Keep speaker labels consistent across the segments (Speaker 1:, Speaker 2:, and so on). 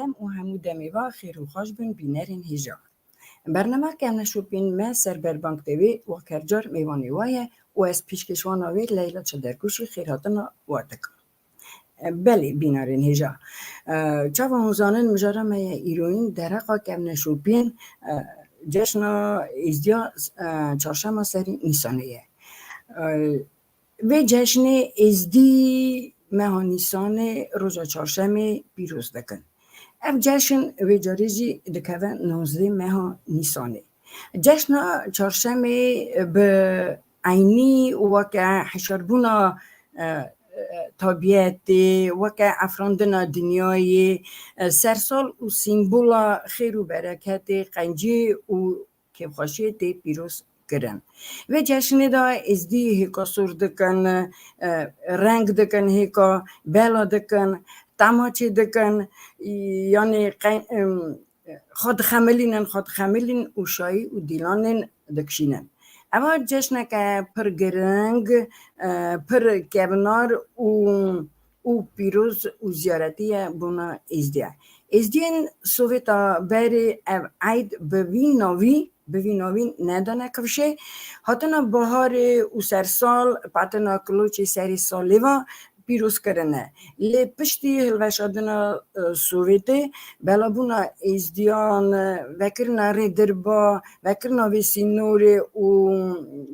Speaker 1: دم و همو دمیوا خیر و خوش بین بینرین هیجا. برنامه که نشوپین ما سر بر بانک دوی و کرجار میوانی وایه و از پیشکشوان آوید لیلا چدرگوشی خیراتنا وردکم. بله بینارین هیجا. چه وانوزانن مجرد ما ایروین درقا که نشوپین جشن ازدیا چهارشنبه سری نیسانیه. و جشن ازدی ماه نیسان روز چهارشنبه پیروز دکن. اف جشن و جاریزی دکوه 19 ماه نیسانه. جشن چهارشنبه به عینی وکه حشربونا طبیعت وکه افراندنا دنیای سرسال و سیمبولا خیر و برکت قنجی و کفخاشیت پیروز کرن و جشن دا ازدی هیکا سور دکن رنگ دکن هیکا بلا دکن تماچه دکن یعنی خود خملین و شایی و دیلانن دکشینن اما جشن که پر گرنگ پر کبنار و پیروز و زیارتی بونا ازدین سویتا بری عید بوی ندانه کفشه حتنا بهار و سرسال پاتنا کلوچی سری سالی و پیروز کرنه لی پشتی هلوشادنا سوویته بلا بونا ازدیان وکرنا ری دربا وکرنا وی سینوری و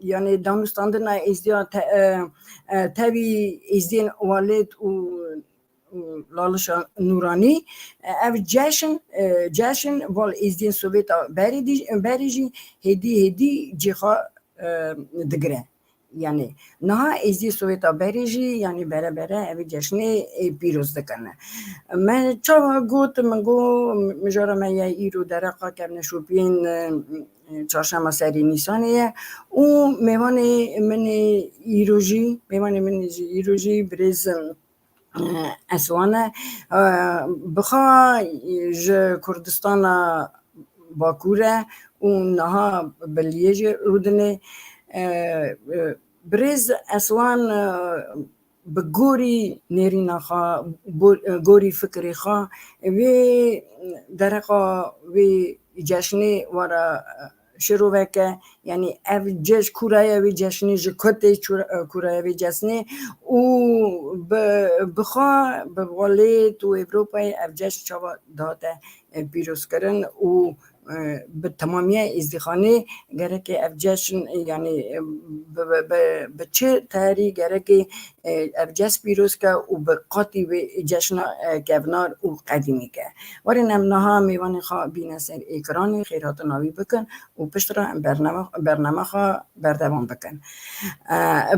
Speaker 1: یعنی دانستاندنا ازدیان تاوی ازدین والد و لالش نورانی اف جشن وال ازدین سوویتا بریجی هدی جیخا دگره یعنی نه ازدی سوویتا بریجی یعنی بره اف جشن پیروز دکنه من چا گوت من گو مجارا من یه ایرو درقا کرن شوپین چهارشنبه سری نیسانیه و میوان من ایروجی بریز اسوانه بخوا کردستان باکوره و نها بلیج رودنه بریز اسوان بگوری نیرینا خوا گوری فکری خوا و درقا و جشنی ورا شروع که یعنی اف جش کورای و جشنی جکته کورای و جشنی و بخوا به والد و اروپای اف جش چوا داده پیروز کردن و به تمامی ازدخانه گره که اف جشن یعنی به چه تاری گره که اف جش پیروز که و به قاطی به جشن کبنار و قدیمی که ولی نمناها میوان خواه بین سر اکرانی خیرات ناوی بکن و پشت را برنامه خواه بردوان بکن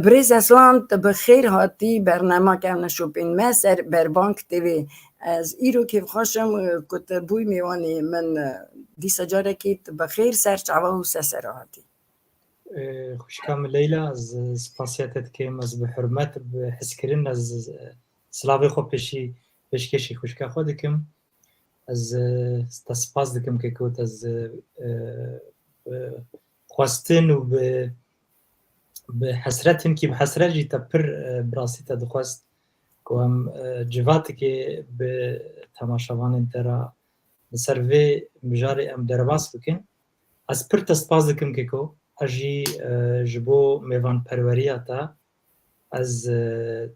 Speaker 1: بریز اسلام بخیر هاتی برنامه که نشوپین ما سر بربانک تیوی از ایرو که خوشم کتبوی میوانی من دیسا جاره که بخیر سر چعوه و سر هاتی
Speaker 2: خوشکام لیلا از سپاسیتت که از به حرمت بحس کرن از سلاوی خو پیشکشی خوشکا خود دکم از سپاس دکم که کوت از خواستن و به حسرتن که به حسرت جیتا پر براسی تا دخواست که هم جواتی که به تماشاوان انترا سروی مجاری ام درباس بکن از پر تسپاس دکم که کو اجی جبو میوان پروریاتا از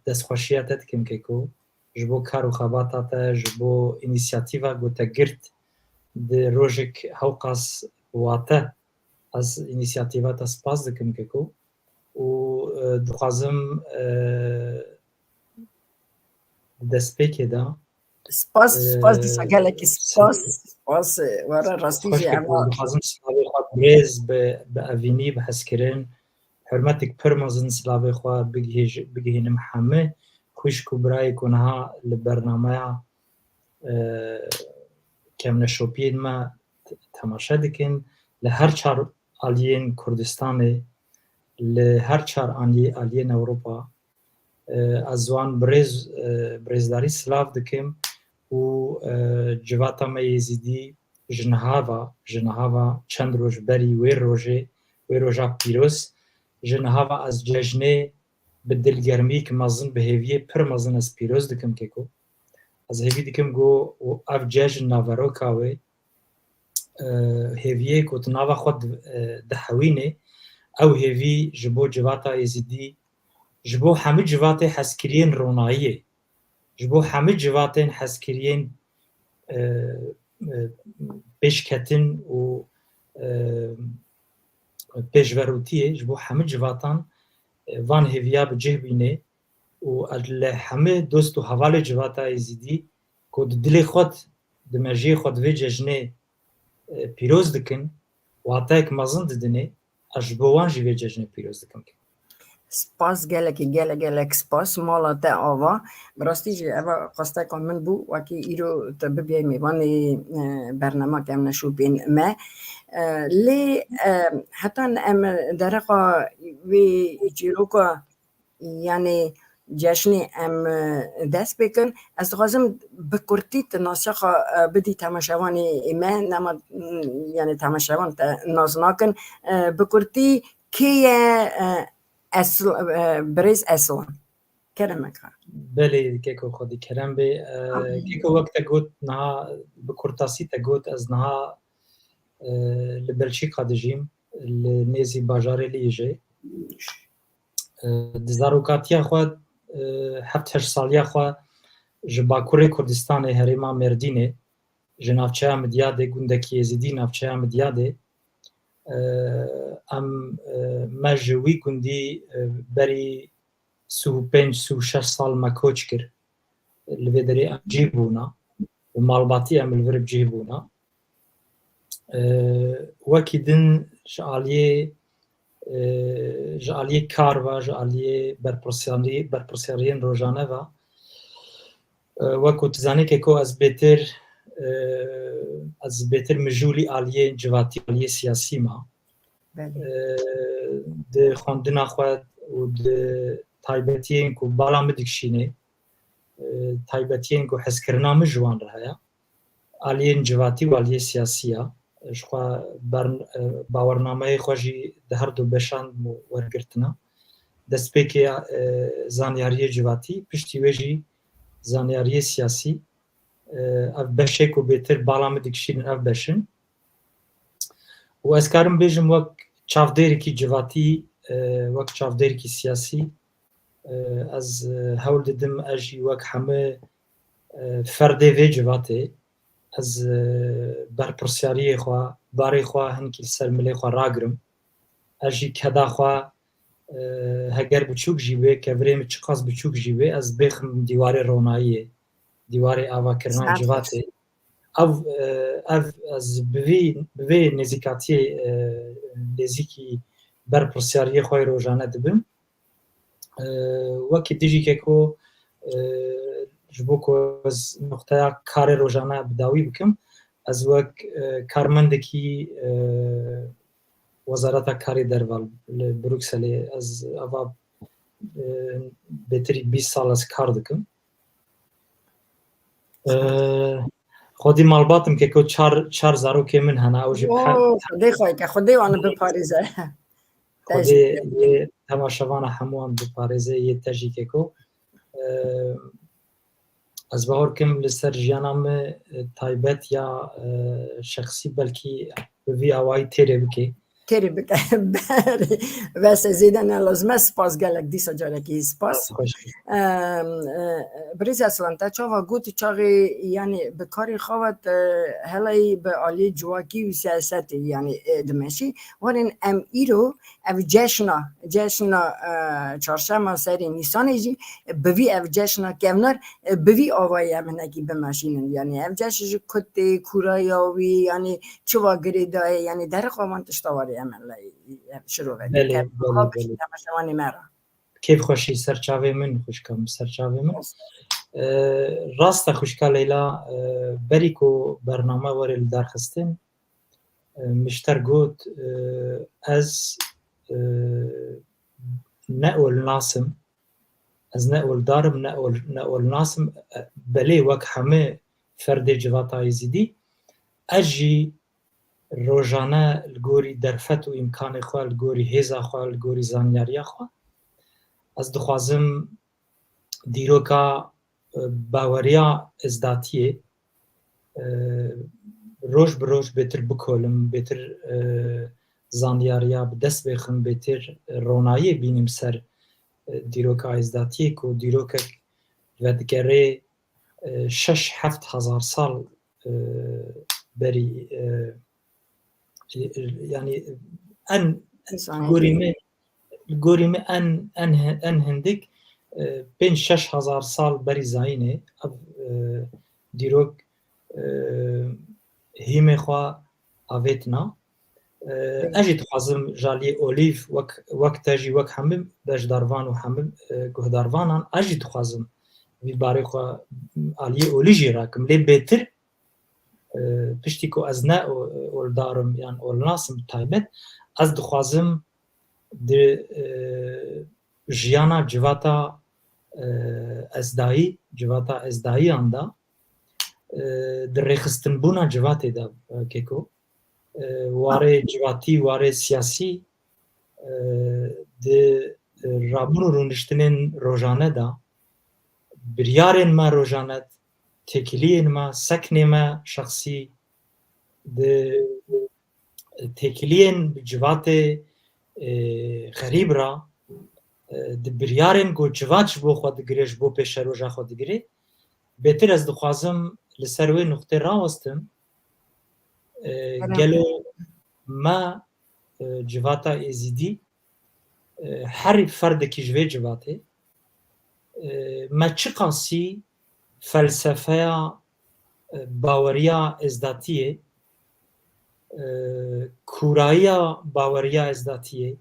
Speaker 2: دستخوشیاتا دکم که کو جبو کارو خباتاتا جبو اینیسیاتیوا گوتا گرد ده روژک هوقاس واتا از اینیسیاتیواتا سپاس دکم که کو و دخوازم دسپیکی دا
Speaker 1: سپاس دیسا گله که سپاس ورا راستی جی اما
Speaker 2: دخوازم سلاوی خواه بریز به اوینی به حس کرن حرمتك پرمزن سلاوی خواه بگهینم همه خوشکو برای کنها لبرنامه کم نشوپین ما تماشا دکن لهر چار آلین کردستانه لهر چار آلین اوروپا از وان بریزداری سلاف دکم و جواتا ما یزیدی جنهاوا چند روز بری وی روژا پیروز جنهاوا از جشنه به دلگرمی که مازن به هیویه پر مازن از پیروز دکم که کو از هیوی دیکم گو اف جاج ناوروکاوی هیویه کت ناوا خود دحوینه او هیوی جبو جواتا ازیدی جبو همه جوات حسکرین روناییه جبو همه جوات حسکرین پیشکتن و پیشوروتیه جبو همه جواتان وان هیویا بجه بینه و همه دوست و حوال جواتا ازیدی کد دل خود دمجی خود وی ججنه پیروز دکن و حتی یک مزن ددنه اجبوان جوی ججنه پیروز دکن
Speaker 1: سپاس گلک سپاس مالا تا آوا براستی جی اوا قصده کن من بو وکی ایرو تببیه میوانی برنامه که ام نشو بین ما لی حتی ام درقا وی جیروکا یعنی جشنی ام دست بکن از خوازم بکرتی تناسخا بدی تماشاوانی ما نما یعنی تماشاوان نازناکن بکرتی که اصل بریز اصل کرم که
Speaker 2: بله که خودی کرم به که وقت گوت نه بکرتاسی تا گوت از نه لبلشی قدجیم لنیزی باجار لیجه دزاروکاتیا خود 7 سالیا خود جباکوری کردستان هریما مردینه جنافچه مدیاده گوندکی ازیدی نافچه مدیاده ام مجوی گوندی بری 35-36 سال ما کوچ کرد لوی داری ام جیبونا و مالباتی ام الورب جیبونا وکی دن جعالیه کار و جعالیه برپرسیارین روزانه و وکو تزانی که کو از بهتر مجولی عالیه جواتی عالیه سیاسی ما ده خواندن خود و ده تایبتیین کو بالا مدکشینه تایبتیین کو حس کرنا مجوان رهایا عالیه جواتی و عالیه سیاسیه شخوا باورنامه خوشی ده هر دو بشان ورگرتنا دست پیکی زانیاری جواتی پشتی ویجی زانیاری سیاسی اف بشه کو بهتر بالا مدکشین اف بشن و از کارم بیجم وک چافدری کی جواتی وک چافدری کی سیاسی از هول ددم اجی وک همه فرده وی جواتی از برپرسیاری خوا باری خوا هنکی سرملی خوا راگرم اجی کدا خوا هگر بچوک جیبه که بریم چقاس بچوک جیبه از بخم دیوار روناییه دیوار آوا کرنا جواته او از بوی نزیکاتی نزیکی برپرسیاری خواه روزانه دبم وکی دیجی که کو جبو که از نقطه کار روزانه بداوی بکم از وک کارمندکی وزارت کاری در بروکسل از اوا بهتری 20 سال از کار دکم خودی مالباتم که کو 4 زاروکی من هنه او جب
Speaker 1: خودی خواهی که خودی وانو بپاریزه
Speaker 2: خودی تماشاوان هموان بپاریزه یه تجی که کو از باور کم لسر جیانام تایبت یا شخصی بلکی بوی آوائی تیره بکی
Speaker 1: تیری بکنه بله واسه زیدن لازمه سپاس گلک دیسا جارکی سپاس بریز اصلا تا چاوا گوتی چاقی یعنی به کاری خواهد هلایی به آلی جواکی و سیاست یعنی دمشی وارین ام ایرو او جشنا چارشم سری نیسانی جی بوی او جشنا کمنار بوی آوائی همونکی بمشینن یعنی او جشن کتی کوراياوي يعني چوا گریدای یعنی در قومان تشتواری عمل شروع
Speaker 2: بله
Speaker 1: تماشاوانی مرا
Speaker 2: کیف خوشی سرچاوه من خوشکم سرچاوه من راست خوشکا لیلا بری کو برنامه وارل درخستن مشتر گوت از نقول ناسم از نقول دارم نقول ناسم بله وک همه فرد جواتا ایزیدی اجی روزانه الگوری درفت و امکان خواه الگوری هیزا خواه الگوری زانیاری خواه از دخوازم دیروکا باوریا ازداتیه روش بروش بهتر بکولم بهتر زانیاریا به دست بخم بهتر رونایی بینیم سر دیروکا ازداتیه که دیروکا ودگره 6-7 هزار سال بری يعني ان گوریمه ان هندک 5-6 هزار سال بری زاینه دیروک هیمه خوا آویتنا اجی تخازم جالی اولیف وقت تاجی وقت همه بجداروان و همه گهداروانان اجی تخازم وی باری خوا آلی اولیجی راکم لی بهتر پشتی که از نه اول دارم یعنی اول ناسم تایبت از دخوازم در جیانا جواتا ازدایی آندا در ریخستن بونا جواتی دا کهکو واره جواتی واره سیاسی در رابون و رونشتنین روزانه دا بریارین ما روزانه تکلیین ما سکن ما شخصی در تکلیین جوات غریب را د بریارن گو جواج بو خود گریش بو پیش روزا خود گری بهتر از دخوازم لسروی نقطه راوستم گلو ما جواتا ازیدی هر فرد که جوی جواته ما چه قاسی فلسفه باوریا ازداتیه کورایی باوریا ازداتیه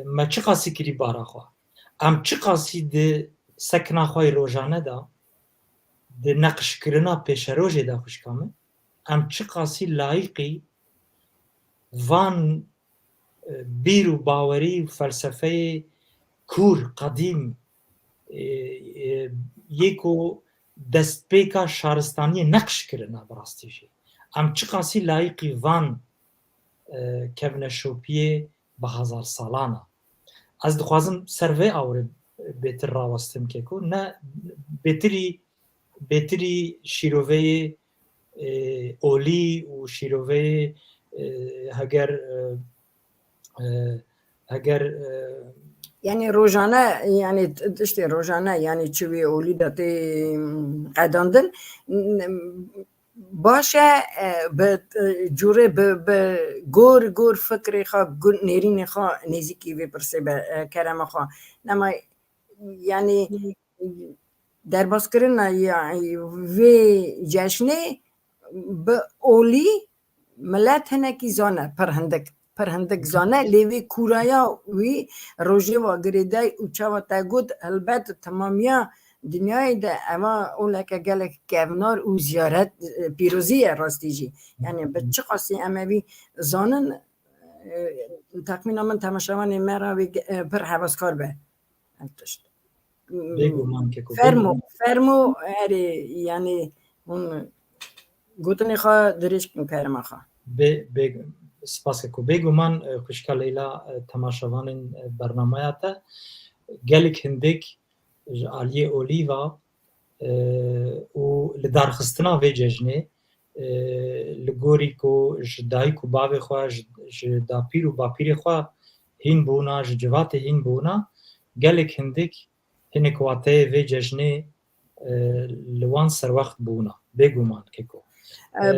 Speaker 2: ما چه قاسی کری بارا خواه ام چه قاسی ده سکنا خواه روزانه دا ده نقش کرنا پیش روزه دا خوشکامه ام چه قاسی لایقی وان بیرو باوری و فلسفه کور قدیم یکو دست پیکا شارستانی نقش کرنا براستیشی ام چه قاسی لایقی وان کبن شوپیه به هزار سالانه از دخوازم سروی آوره بهتر راوستم که کو نه بهتری شیروه اولی و شیروه هگر
Speaker 1: یعنی روزانه یعنی دشتی روزانه یعنی چوی اولی داتی قداندن باشه به جوره به گور فکری خواه نیرین خواه نیزیکی وی پرسه به کرم خواه نما یعنی در باز کرن یعنی وی جشنه به اولی ملت هنکی زانه پرهندک زانه لیوی کورایا وی روژه و گریده اوچا و تگود البته تمامیا دنیای ده اما اولا که گله کهونار او زیارت پیروزی راستی جی یعنی به چه قاسی اموی زانن تقمینا من تماشاوان مرا پر حواسکار به فرمو یعنی اون گوتنی خواه دریش کن کرما خواه
Speaker 2: سپاس که بگو من خوشکا لیلا تماشاوان برنامه تا گلک هندک عالیه اولیوا و لدارخستنا وی ججنه لگوری کو جدایی کو باوی خواه جدا پیر و باپیر خواه هین بونا جوات هین بونا گلک هندک هنکواته وی ججنه لوان سر وقت بونا بگو من که کو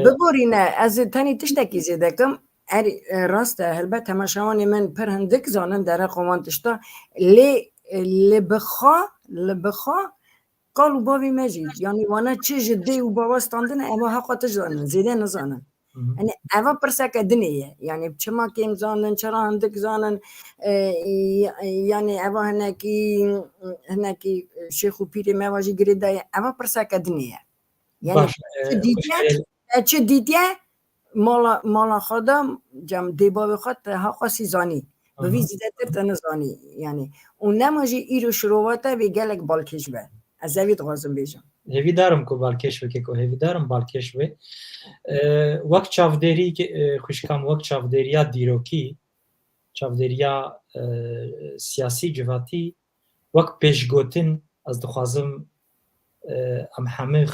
Speaker 1: بگورینه از تانی تشتکی زیده کم راسته البته تماشاوان من پر هندک زانن در قوان تشتا لبخوا قالوا بابي ماجد يعني وانا چه جدي وبابا ستاندن اما حقا زانن زيده نزانن يعني اما برسك دنيا يعني بچما كيم زانن چرا عندك زانن يعني اما هناكي شيخ وبيري ما واجي غريدا اما برسك دنيا يعني چه ديتيا مالا خدا جام ديبا خود حقا سيزاني و زیده تنزانی یعنی اون نماجی ایرو شروعاته وی گلک بالکش به از اوید غازم بیشم
Speaker 2: هیوی دارم که بالکش و که هیوی دارم بالکش و وقت چافدری که خوشکام وقت چافدریا دیروکی چافدریا سیاسی جواتی وقت پیشگوتن از دخوازم ام همه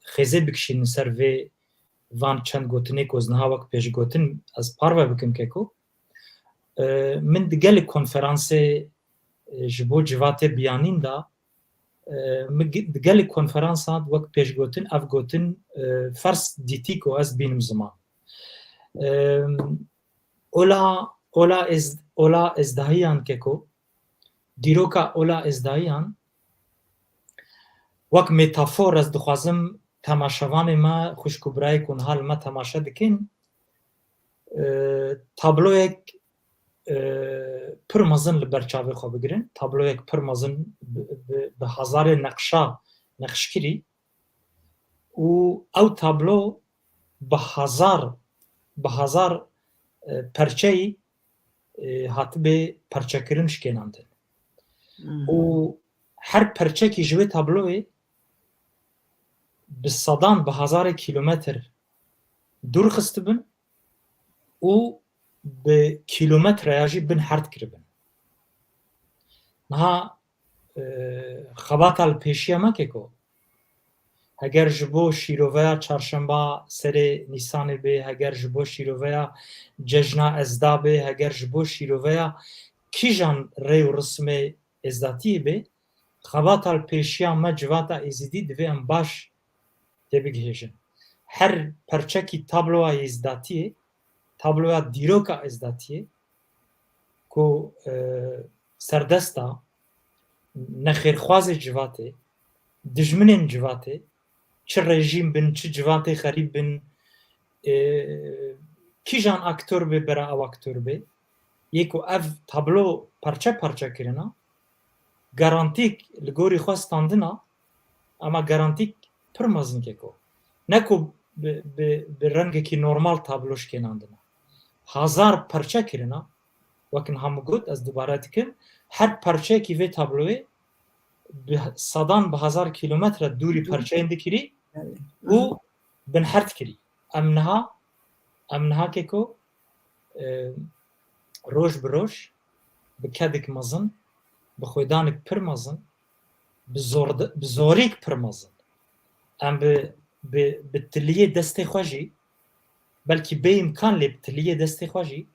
Speaker 2: خیزه بکشین سر وی وان چند گوتنی کوزنها وقت پیش گوتن از پارو بکم که کو من دگل کنفرانس جبو جوات بیانین دا دگل کنفرانسات وقت پیش گوتن اف گوتن فرس دیتی کو از بینم زمان اولا ازدهیان که کو دیروکا اولا ازدهیان وەک مێتافۆر ئەس دخوازم تەماشەوانێ ما خوشکوبرایەکون هەڵ مە تەماشە دکەین تابلۆیەک پڕ مەزن لە بەرچاوێ خۆ بگرن تابلۆیەک پڕ مەزن بە هەزارێ نەقشا نەخشکری و ئەو تابلۆ بە هەزار پەرچەی هاتبێ پەرچەکردن شکێناندن و هەر پەرچەکی ji wê tabloyê bi sedan bi hezarê kîlometr dûr xistibin û bi kîlometreya jî bin herd kiribin. Niha xebata li pêşiya me keko heger ji bo şîroveya çarşemba serê Nîsanê bê heger ji bo şîroveya cejna ezda bê heger ji bo şîroveya kîjan rê û rismê ezdatiyê bê xebata li pêşiya me civata êzîdî divê em baş têbigihêjin. Her perçekî tabloya êzdatiyê tabloya dîroka êzdatiyê ku serdesta nexêrxwazê civatê dijminên civatê çi rejîm bin çi civatê xerîb bin kîjan aktör bê bera ew aktör bê yê ku ev tablo parça parça kirina garantîk li gorî xwe standina ama garantîk pir mezin keko ne ku bi rengekî normal tablo şkênandina hezar parça kirina wekin hemû got ez dubare dikim her parçeyekî vê tabloyê bi sedan bi hezar kîlometre dûrî parçeyên dikirî û bin herd kirî em niha keko roj bi roj bi kedek mezin bi xwedanek pir mezin bi zorîk pir mezin em bi tiliyê destê xwe jî belkî bê imkan lê bi tiliyê destê xwe jî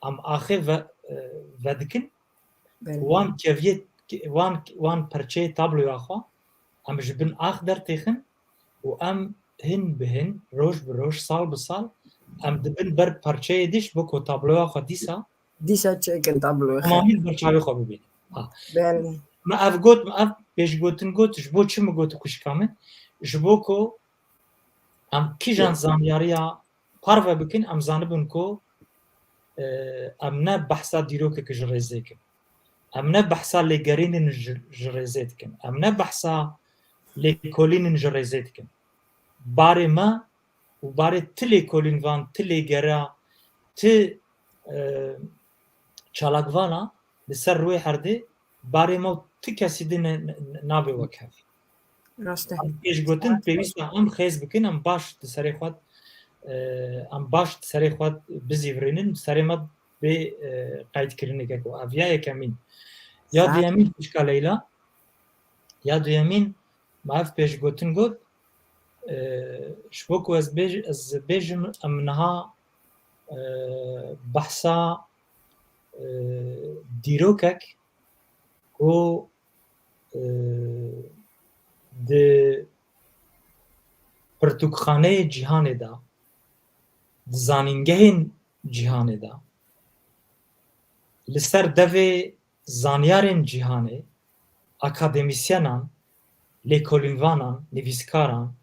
Speaker 2: em axê vedikin wan keviyê wan perçeyê tabloya xwe em ji bin ax dertêxin û em hin bi hin roj bi roj sal bi sal em dibin ber perçeyê dîş bo ku tabloya xwe
Speaker 1: dîsa çekin tabloya
Speaker 2: tamamîn berçavê xwe bibînin me ev got me ev pêşgotin got ji bo çi min got kuşka min ji bo ku em kîjan zanyariya parve bikin em zanibin ku em ne behsa dîrokekê ji rêzê dikin em ne behsa lêgerînên ji rêzê dikin em ne behsa lêkolînên ji rêzê dikin barê me û barê ti lêkolîn van ti lêgera ti çalakvana li ser rûyê herdê barê me ti kesî din nabe wek hev pêşgotin pêwîst e em xêz bikin em baş di serê xwe em baş di serê xwe bizîvirînin serê me bê qeydkirineke ku ev ya yekemîn ya duyemîn pişka Leyla ya duyemîn me ev pêşgotin got ji bo ku ez bêjim em niha behsa dîrokek ku di pirtûkxaneyê cîhanê da di zanîngehên cîhanê da li ser devê zanyarên cîhanê akademîsyenan lêkolînvanan nivîskaran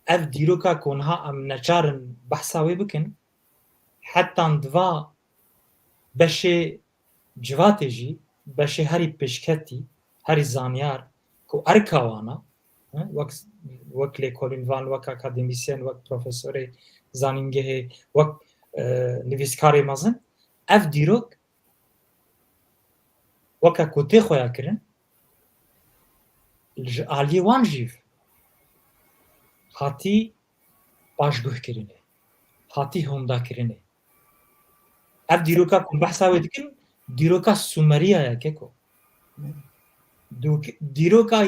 Speaker 2: ev dîroka ku niha em neçarin behsa wê bikin hetan diva beşê civatê jî beşê herî pêşketî herî zanyar ku erka wana wek lêkolînvan wek akademîsyen wek profesorê zanîngehê wek nivîskarê mezin ev dîrok weka ku tê xwe ya kirin ji aliyê wan jî hatî paşguhkirinê hatî hondakirinê ev dîroka ku behsa wê dikin dîroka Sumeriya ye keko دیروکا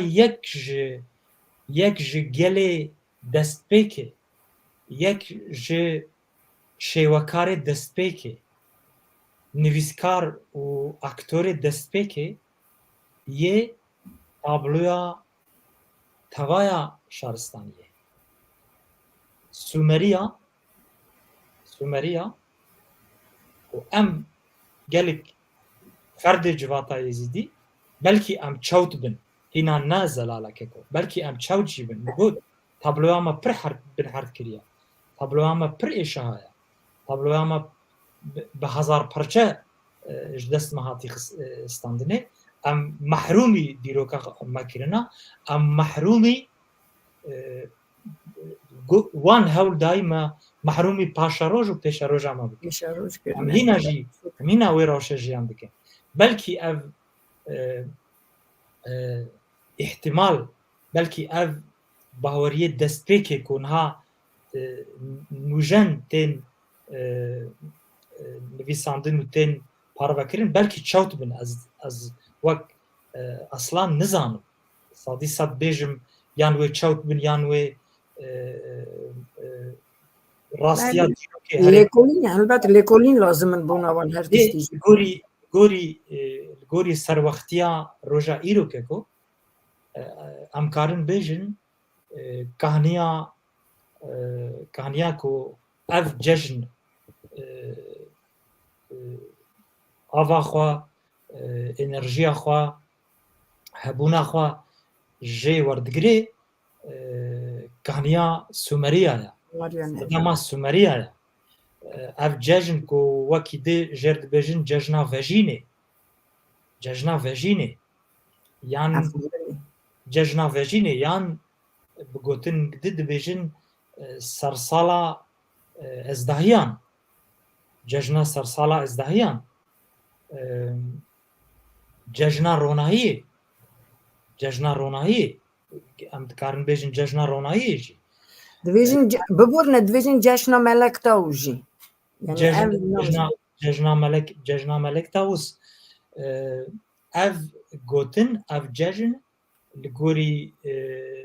Speaker 2: یک ji gelê destpêkê yek ji şêwekarê destpêkê nivîskar û aktorê destpêkê yê tabloya tevaya şaristaniyê Sumeriya û em gelek ferdê civata Yezîdî belkî em çewt bin hîna ne zelaleke ku belkî em çewt jî bin got tabloya me pir bin herd kiriye tabloya me pir êşehaya tabloya me bi hezar parçe ji dest me hatî standinê em mehrûmî dîroka me kirina em mehrûmî wan hewl dayî me mehrûmî paşeroj û pêşeroja me bikin em hîna jî hîna wê rewşe jiyan dikin belkî ev ihtimal belkî ev baweriyê destpêkê ku niha nûjen tên nivîsandin û tên parvekirin belkî çewt bin ez wek aslan nizanim sadî sed bêjim yan wê çewt bin yan wê rastiya
Speaker 1: lêkolîn elbet lêkolîn lazim in bû navan her tiştî
Speaker 2: gorî serwextiya roja îrokê ku em karin bêjin kahniya ku ev cejn ava xwe enerjiya xwe hebûna xwe jê werdigirê kahniya Sumeriya ye dema Sumeriya ye ev cejn ku wekî dê jêr dibêjin cejna vejînê yan cejna vejînê yan bi gotin di dibêjin sersala ezdahiyan cejna sersala ezdahiyan cejna ronahiyê em dikarin bêjin cejna ronahiyê jî
Speaker 1: dibêjin biborne dibêjin ceşna melek taw jî
Speaker 2: cejna melek tawus ev gotin ev cejn li gorî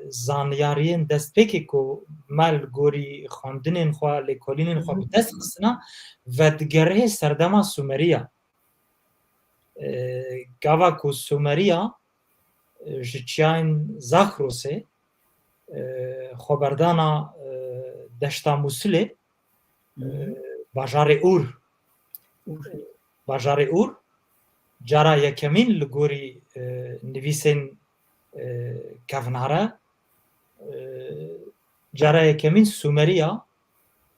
Speaker 2: zanyariyên destpêkê ku me li gorî xwendinên xwe lêkolînên xwe bi dest xistina vedigerihê serdema Sumeriya gava ku Sumeriya ji çiyayên Zakrosê xweberdana deşta Musilê bajarê Ûr cara yekemîn li gorî nivîsên kevnare cara yekemîn Sumeriya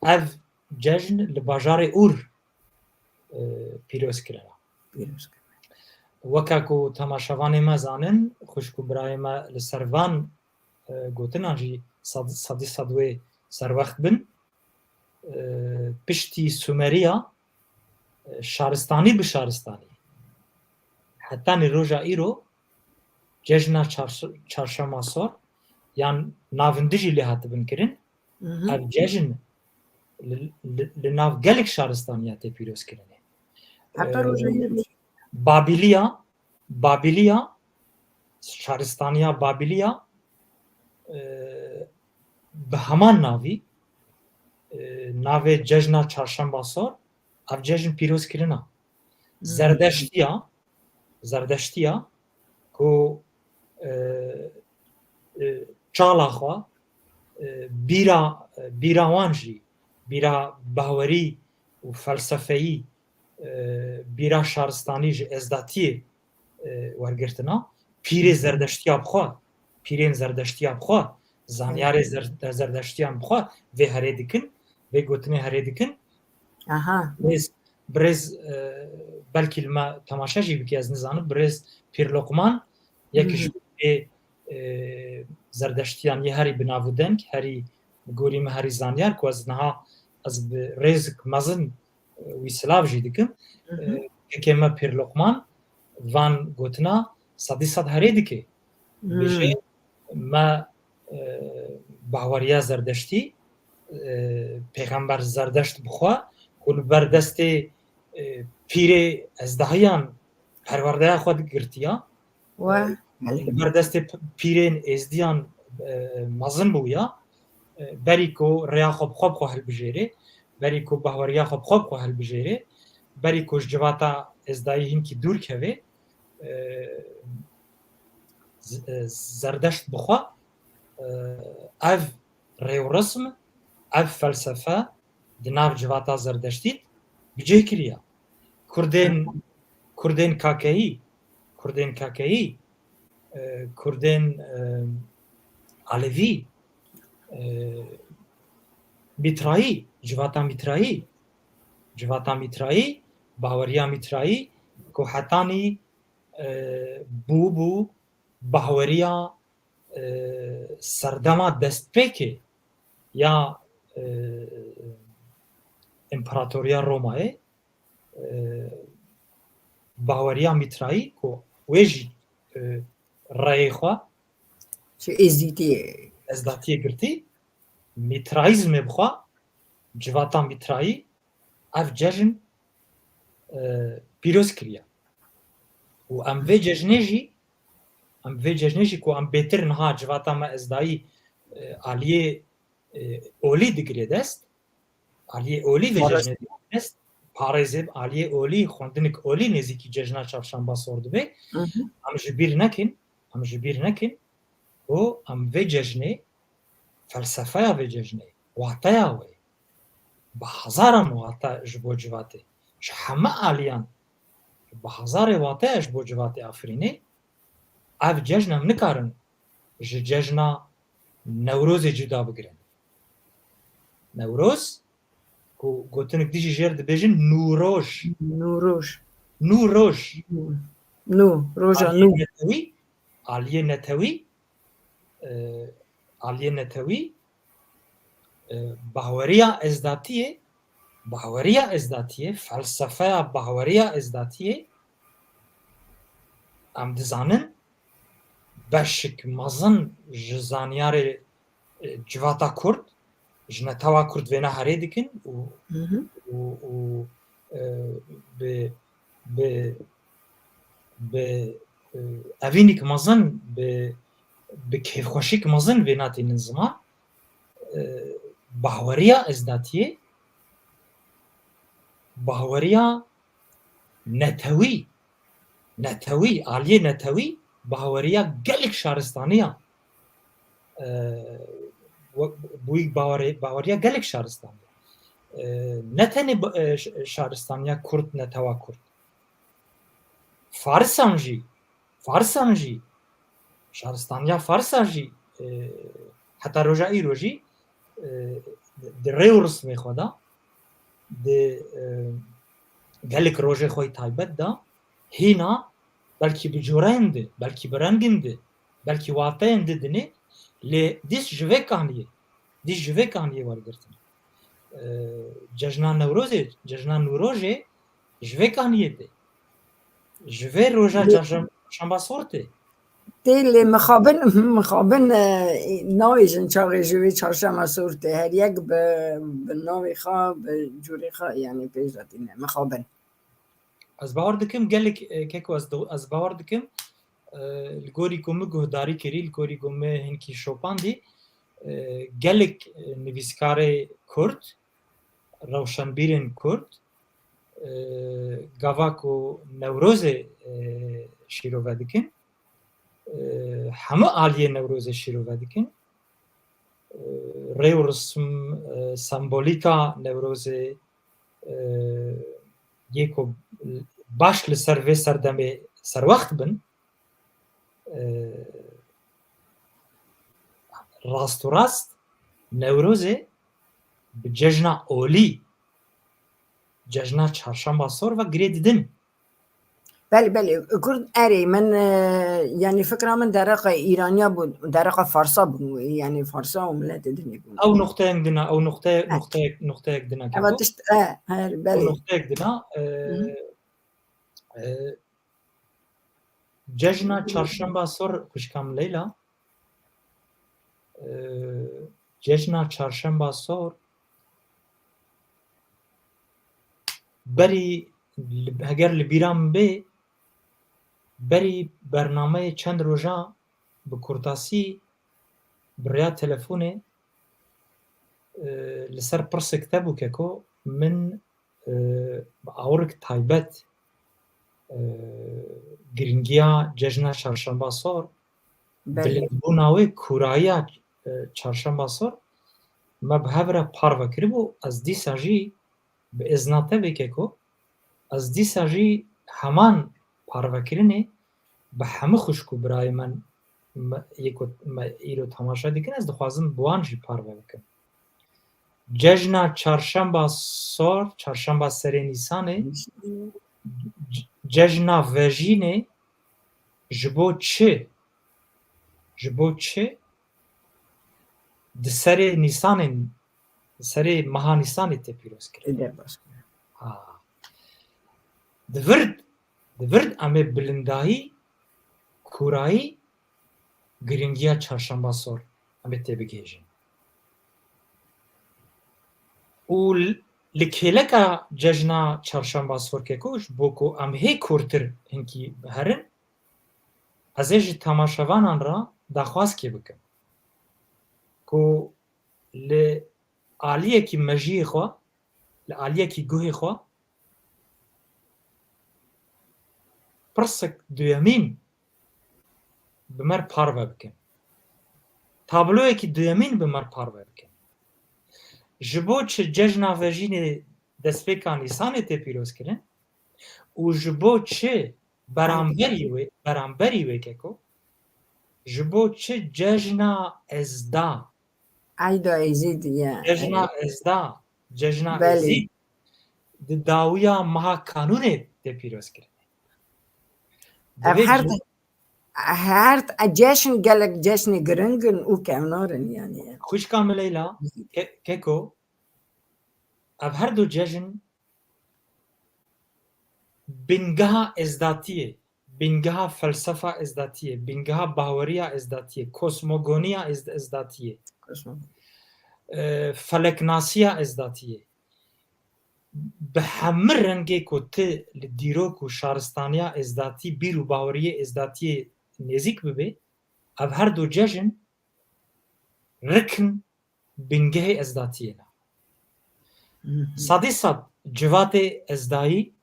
Speaker 2: ev cejn li bajarê Ûr pîroz kirine weka ku temaşevanê me zanin xwişk û birayê me li ser van gotinan jî sedî sed wê serwext bin piştî Sumeriya şaristanî bi şaristanî hetanî roja îro cejna çarşema sor yan navindî jî lê hatibin kirin ev cejn li nav gelek şaristaniya tê pîroz kirinê Babiliya şaristaniya Babiliya bi heman navî navê cejna çarşemba sor ev cejn pîroz kirina zerdeştiya ku çala xwe bîra wan jî bîra bawerî û felsefeyî bîra şaristanî ji ezdatiyê wergirtina pîrê zerdeştiya bixwe pîrên zerdeştiya bixwe zanyarê zerdeştiyan bixwe vê herê dikin vê gotinê herê dikin birêz belkî li me temaşe jî bikî ez nizanim birêz Pîrloqman yekî ji zerdeştiyan yê herî bi nav û deng herî bi gorî me herî zanyar ku ez niha ez bi rêzik mezin wî silav jî dikim yekê me Pîrloqman van gotina sedî sed herê dike bêje me baweriya zerdeştî pêxember zerdeşt bixwe ku li ber destê pîrê ezdahiyan perwerdeya xwe girtiya بردست پیرین ازدیان مزن بویا بری کو ریا خوب خوب خو هل بجیره بری کو بهوریا خوب خوب خو هل بجیره بری کوش جواتا ازدایی هین کی دور کوي زردشت بخوا اف ریو رسم اف فلسفه دناف جواتا زردشتیت بجه کریه کردین کاکایی کردین علوی میترایی جواتا میترایی باوریا میترایی که حتانی بو باوریا سردما دست پکه یا امپراتوریا رومای باوریا میترایی که ویجی رای خواه
Speaker 1: چه
Speaker 2: ازداتیه گرتی میترایزم بخوا جواتا میترایی اف ججن پیروز کریه و ام وی ججنه که ام بهتر نها جواتا ما ازدایی آلیه اولی دگری دست آلیه اولی وی ججنه دست پارزب آلیه اولی خوندنک اولی نزیکی ججنه چارشنبه سورده به ام جبیر نکن و ام وی ججنه فلسفه وی ججنه واتیا وی به هزارم واتا جبو جواته همه آلیان به هزار واتا جبو جواته آفرینه اف ججنم نکارن ججنا نوروز جدا بگیرن نوروز کو گوتنک دیجی جر دبیجن نوروش آلیه نتوی باوریا ازداتیه فلسفه باوریا ازداتیه ام دزانن بشک مزن جزانیار جواتا کرد جنتاوا کرد وینا هره دکن و به اوینیک مزن به کیف خوشیک مزن ویناتی نظما باوریا ازداتیه باوریا نتوی آلیه نتوی باوریا گلک شارستانیا بوی باوریا گلک شارستانیا نتنی شارستانیا کرد نتوا کرد فارسانجی شارستانیا فارسانجی حتی روژی در ریو رسمی خودا در گلک روژه خوی تایبت دا هینا بلکی بجورنده بلکی برنگنده بلکی واطینده دنه لی دیس جوه کانیه وارگرتن ججنا نوروزه جوه کانیه ده جوه روژه چرشنبه سورته
Speaker 1: تیل مخابن نویجن چاقی جوی چهارشنبه سورته هر یک به نوی خواه به جوری خواه یعنی پیش دادینه مخابن
Speaker 2: از باور دکم گلک که از باور دکم الگوری گمه گهداری کری الگوری گمه هنکی شوپاندی گلک نویسکار کرد روشنبیرن کرد گاواکو نوروز شیروه دکن همه آلیه نوروز شیروه دکن ریو رسم سمبولیکا نوروز یکو باش لسر و سردمه سر وقت بن راست و راست نوروزه به ججنا اولی ججنا چهارشنبه سور و گریددن
Speaker 1: بله کرد اری من یعنی فکر من درق ایرانیا بود درق فارسا بود یعنی فارسا و ملت دنیا بود
Speaker 2: او نقطه دنا او نقطه دنا
Speaker 1: اما تشت بله
Speaker 2: نقطه دنا ججنا چهارشنبه سور خوشکام لیلا ججنا چهارشنبه سور بری اگر لبیرام به بری برنامه چند روژا به کورتاسی بریا تلفونه لسر پرسک تبو که کو من آورک تایبت گرینگیا جشن چهارشنبه سور بلندبوناوی کورایی چهارشنبه سور ما به هفره پارو کربو از دیسا جی به ازناته بکه کو از دیسا جی همان پارو کرنه به همه خوشکو برای من ما ایرو تماشا دیکن از دخوازم بوان جی پارو بکن جشن چهارشنبه سور چهارشنبه سر نیسانه جشن وژینه جبو چه د سر نیسان سر مها نیسان ته پیروز کرد دورد امه بلندایی کورایی گرینگیا چهارشنبه سور امه ته بگیجن و لکیلکا جشن چهارشنبه سور که کوش بوکو امه کورتر هنکی هرن ازش تماشاوانان را دخواست که بکن کو ل عالیه کی مجی خو ل عالیه کی گوه خو پرسک دویمین بمر پارو بکن تابلوی کی دویمین بمر پارو بکن جبو چه جشن وژین دسپیکان نیسان ته پیروز کرن و جبو چه برانبری وی که کو جبو چه جشن ازدا
Speaker 1: عيدا ازید یا
Speaker 2: جشن ازید د داویا مها قانون ته پیروز کرن
Speaker 1: هر جشن گلک جشن گرنگن او کمنارن یعنی
Speaker 2: خوش کامل لیلا که کو اب هر دو جشن بنگاه ازداتیه بنگاه فلسفه ازداتیه بنگاه باوریا ازداتیه کوسموگونیا ازداتیه فلکناسیا ازداتیه به همه رنگی که ته لدیروک و شارستانیا ازداتی بیرو باوریه ازداتیه نزیک ببه اب هر دو جشن رکن بنگاه ازداتیه صدی صد جوات ازدایی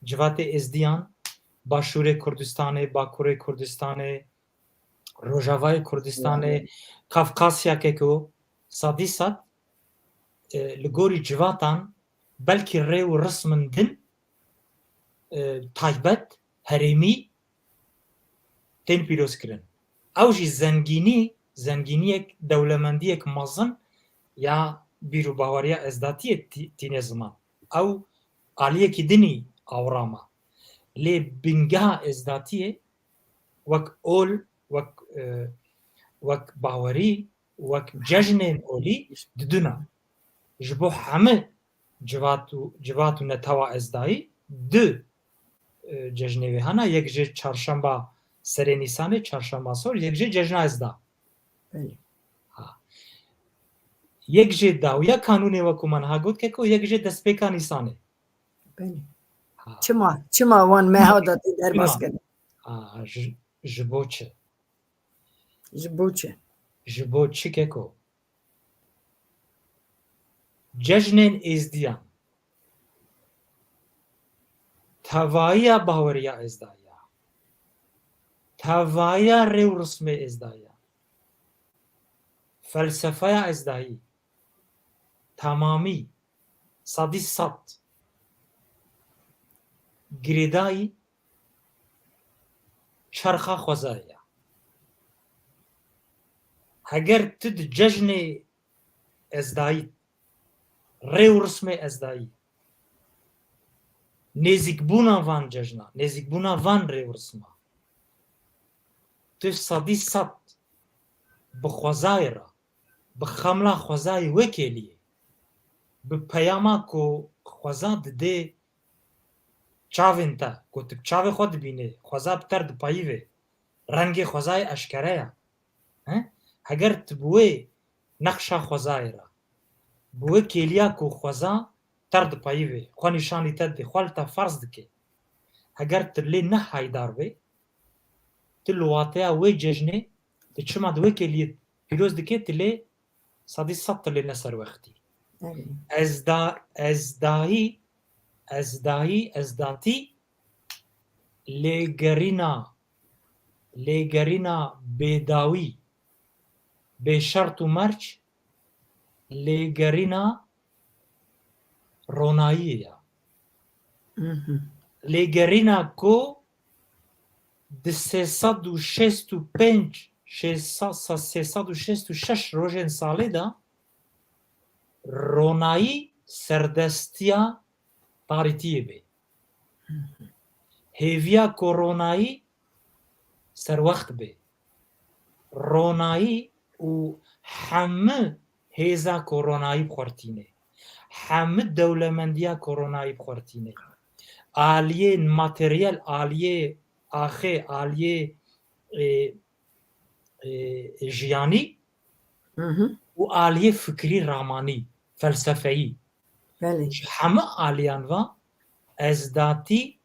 Speaker 2: جوات ازدیان باشور کردستان باکور کردستان روجاوای کردستان کافکاسیا که کو صدی صد لگوری جواتان بلکی ری و رسمن دن تایبت هرمی تین پیروز کرن او جی زنگینی یک دولمندی یک مازن یا بیرو باوریا ازداتی تین زمان او عالیه کی دنی آوراما لی بنگاه ازداتیه وک اول وک باوری وک جشن اولی ددونا جبو همه جواتو نتاوا ازدایی دو جشنوی هانا یک جه چهارشنبه سر نیسانه چهارشنبه سور یک جه جشن ازدا یک جه داویا کانونه وکو منها گود که کو یک جه دسپیکا نیسانه
Speaker 1: چما وان مها داتی در باز کنه
Speaker 2: جبو چه که کو جشن ازدیان توایا باوریا ازدایا توایا ریو رسم ازدایا فلسفه ازدایی تمامی صدی صد گریدایی چرخه خوزایا اگر تد جشن ازدایی ریو رسم ازدایی نزیک بونا وان جشنا نزیک بونا وان ریو رسما تو صدی صد بخوزای را بخملا خوزای وکیلیه به پیاما کو خوزا ده چاوین تا کو تک چاو خود بینه خوزا بتر ده پاییوه رنگ خوزای اشکره اگر تبوه نقشا خوزای را بوه کلیا کو خوزا تر ده پاییوه خو نشانی تر ده خوالتا فرض دکه اگر ترلی نه هایدار بی تلواتیا وی ججنه تچما دوی کلی پیروز دکه تلی صدی سطر لنسر وقتی ازداتی لگرینا بداوی به شرط و مرچ لگرینا رونایی لگرینا کو د 365 روژن ساله دا رونایی سردستیا تاریتیه به هیویا کرونایی سر وقت به رونایی و همه هیزا کرونایی بخورتینه همه دولمندیا کرونایی بخورتینه آلیه ماتریال آلیه آخه آلیه جیانی و آلیه فکری رامانی فلسفه‌ای همه آلیان و ازداتی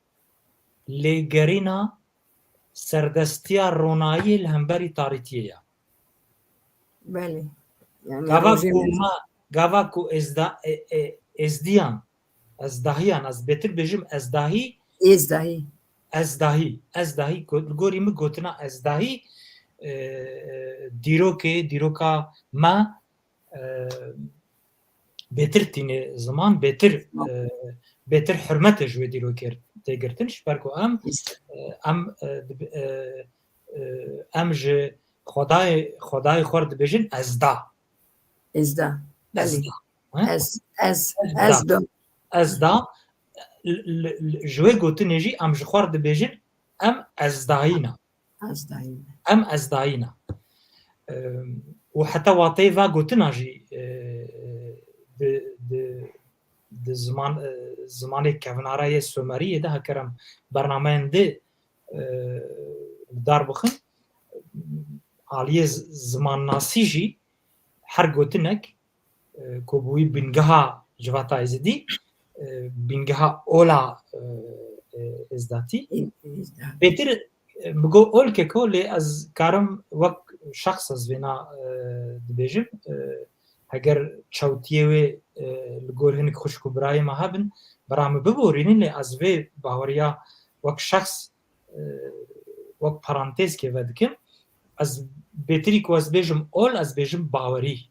Speaker 2: لگرینا سردستیا رونایی الهمبری تاریتیه
Speaker 1: بله
Speaker 2: گاوا کو ازدیان ازداهیان از بهتر بجم ازداهی گوری می گوتنا ازداهی دیروکا ما بهتر تینه زمان بهتر حرمت جوی دیروکر تگرتنش برکو ام ج خدای خورد بجن ازدا ازدا جوی گوتنه جی ام ج خورد بجن ام ازدایینا و حتی واطی و گوتنا جی د زمان کهنارای سومریه ده کرم برنامه ده دار بخن عالیه زمان ناسی جی هر گوتنک کوبوی بینگها جواتا ازدی بینگها اولا ازداتی بهتر بگو اول که کولی از کارم وقت شخص از وینا دبیجم اگر چوتیه و لگورهنک خوشکو برای ما هبن برام ببورینین لی از وی باوریا وقت شخص وقت پرانتز که ودکم از بهتری که از بیجم اول از بیجم باوری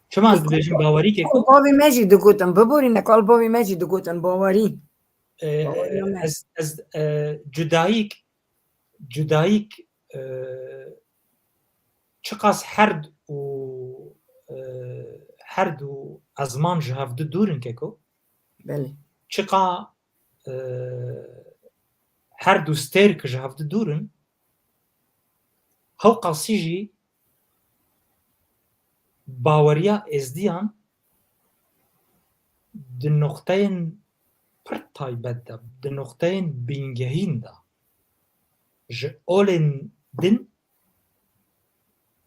Speaker 2: چما از بیجم باوری که
Speaker 1: قلباوی مجی دکوتن ببورین قلباوی مجی دکوتن باوری
Speaker 2: از جداییک چقاس هر دو ازمان جهافده دورن که کو
Speaker 1: بله
Speaker 2: چقا هر دو ستیر که جهافده دورن هاو قاسی جی باوریا ازدیان د نقطهین پر تایبت ده د نقطهین بینگهین ده جه اولین دن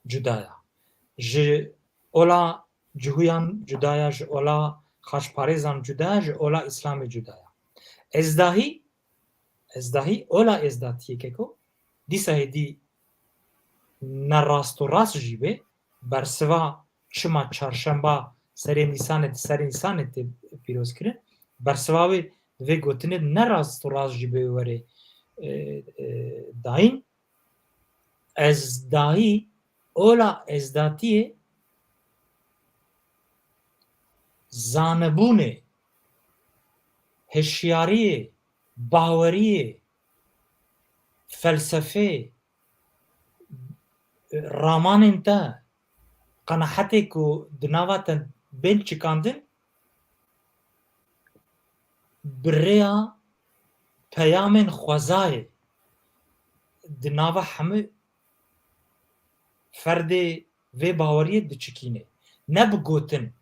Speaker 2: جدایا جه اولا جهویان جدایا جه اولا خاشپارزان جدایا جه اولا اسلام جدایا ازداهی اولا ازداتیه که کو دیسا هدی نراست و راست جیبه برسوا چما چارشنبه سر انسانت پیروز کرن برسواوی دوی گوتنه نراست و راست جیبه وره داین ازداهی اولا ازداتیه زانبونه هشیاریه باوریه فلسفه رامانین تا قناحتی که دناواتن بین چکاندن بریا پیامن خوزای دناوا همه فرد و باوریه دچکینه نب گوتن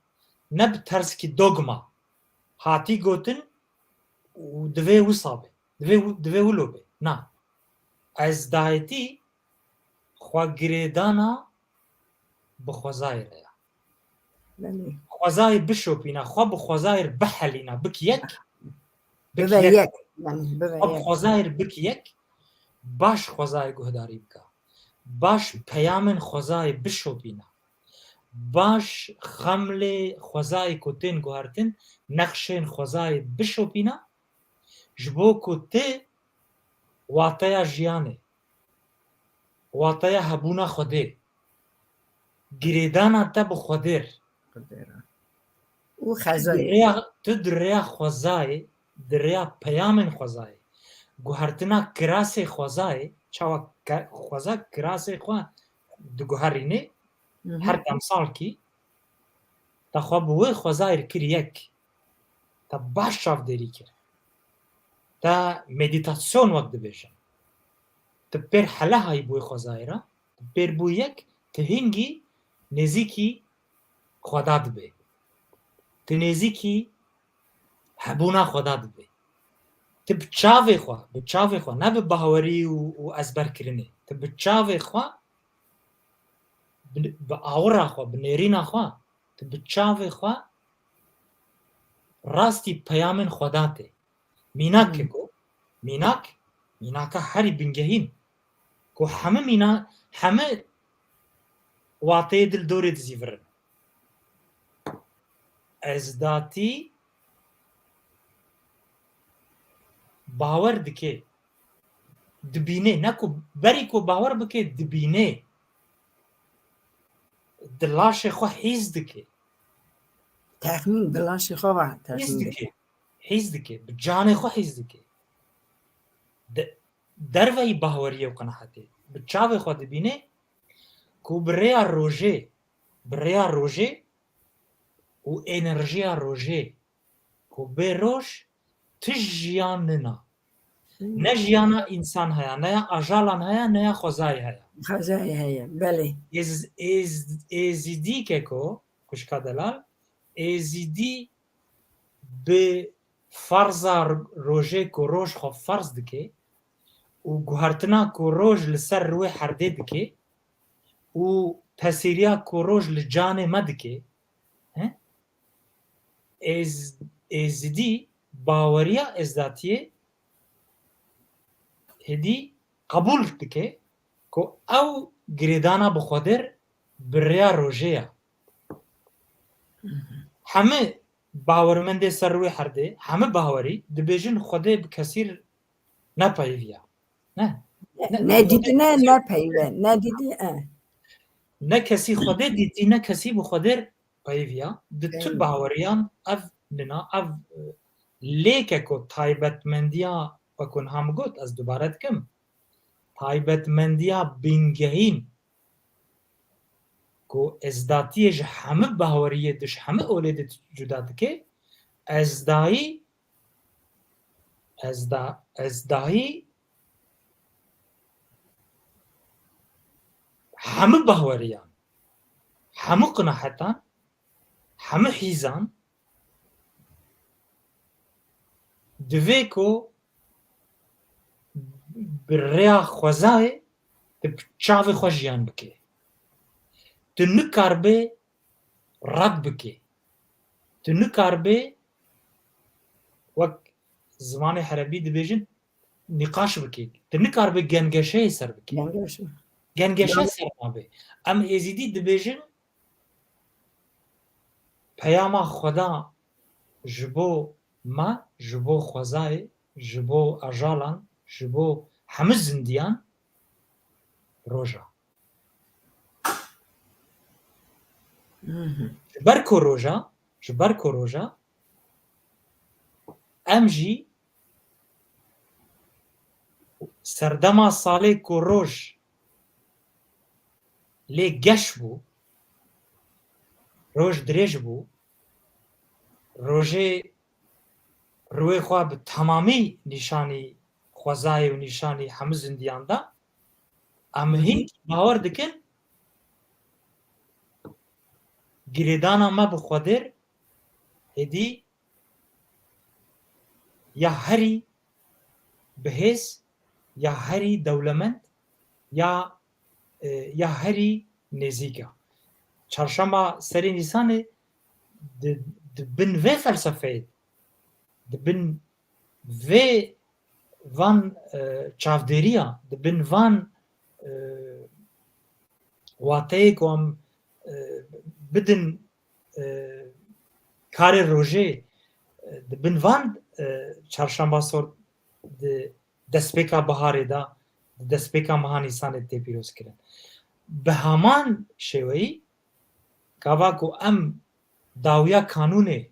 Speaker 2: نب ترس کی دوگما هاتی گوتن و دوی وصابه دوی ولوبه نه از دایتی خواگریدانا بخوزایر خوزایر بشوپینا خوا بخوزایر بحلینا بک یک خوزایر بک یک باش خوازای گهداری بکا، باش پیامن خوازای بشوبینا، باش خمل خوازای کتن گوهرتن نقشن خوازای بشوبینا جبو کته واتیا جیانه، واتیا هبونا خوده، گریدانا تب خودر
Speaker 1: او خزای
Speaker 2: تو دریا خوازای دریا پیامن خوازای گوهرتنا کراسه خوازای چاوا خوازا کراسه خوا دو گوهرینه هر تمثال کی تا خواب وی خوازای کر یک تا باش شاف داری کر تا مدیتاسیون وقت بيشن تبير حلا هاي بوي خوازايرا تبير بويك تهنجي نزيكي خودات بي تنزيكي حبونا خودات بي تبتشافي خوا نه ببهوري و ازبر كرني تبتشافي خوا بآورا خوا بنيرينا خوا تبتشافي خوا راستي پیامن خوداته میناک کو میناک هری بنگهین کو همه مینا همه واته دل دورت زیورن از داتی باور دکه دبینه نکو بری کو باور بکه دبینه دلاش خو حیز دکه
Speaker 1: تخمین دلاش خواه تخمین
Speaker 2: حیز دکه بجان خو حیز دکه دروی باوری و قناعته بچاو خو دبینه کو بریا روژه و انرژیا روژه کو به روش تجیان نه جیانا انسان هیا نه اجالان هیا نه خوزای هیا
Speaker 1: خزای هیا بله
Speaker 2: ازیدی که کو کشکا دلال ازیدی به فرض روژه کو روش خو فرض دکه و گوهرتنا کو روژ لسر روی حرده دکه و تسیریا کو روژ لجان مدکه ازیدی باوریا ازداتیه هدی قبول دکه که او گریدانا بخودر بریا روژه همه باورمنده سر روی حرده همه باوری دبیجن خوده بکسیر نپایویا
Speaker 1: نه دیدی نه نپایوه نه دیدی
Speaker 2: نه کسی خوده دیدی نه کسی بخودر پایویا دتو باوریان اف ننا اف لیکه که تایبتمندیا وکن هم گوت از دوباره دکم تایبتمندیا بینگهین که ازداتیش همه باوریه دش همه اولید جدا دکه ازدایی همه باوریان همه قناحتان همه حیزان دوی که بریا خوزای چاوی خوشیان بکه تو نکار به رد بکه تو نکار به وقت زمان حربی دبیجن نقاش بکه تو نکار به گنگشه سر بکه گنگشه سر نابه ام ازیدی دبیجن پیام خدا جبو ما جبو خوزای جبو اجالان جبو همه زندیان روژا جبر کو روژا ام جی سردما ساله کو روژ لی گش بو روژ دریج بو روژه روی خواه به تمامی نشانی خوزای و نشانی همه زندیان دا ام هنگ باور دکن گریدانا ما بخودر هدی یا هری بهز یا هری دولمند یا هری نزیگا چارشنبه سری نیسانه بن و فلسفه بن و van çavdêriya dibin van wateyê ku em bidin karê rojê dibin van çarşamba sor di destpêka biharê da di destpêka meha Nîsanê tê pîrozkirin. Bi heman şêweyî gava ku em dawiya kanûnê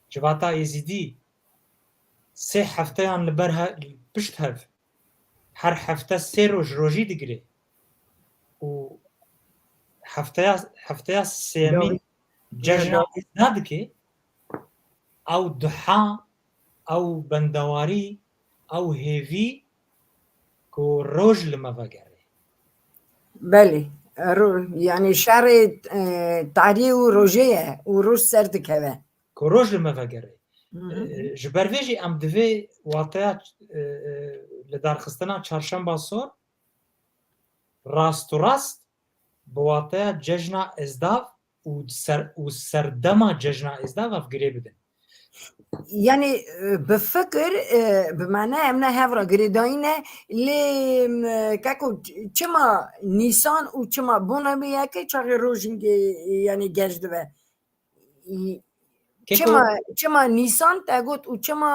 Speaker 2: civata êzîdî sê hefteyan li ber pişt hev her hefte sê roj rojî digire û hefteya sêmî cejna êzda dike ew duha ew bendewarî ew hêvî ku roj li me vegere.
Speaker 1: بله یعنی شهر تاریه و روژه و روز سر دکوه
Speaker 2: ku roj li me vegere. Ji ber vê jî em divê wateya li darxistina çarşemba sor rast û rast bi wateya cejna ezdav û serdema cejna ezdav ev girê bidin.
Speaker 1: یعنی به فکر به معنی امنا هفرا گریداینه لی کاکو چما نیسان و چما بونا بیه که چاقی روژنگی یعنی گجده به چما نیسان تاگوت و چما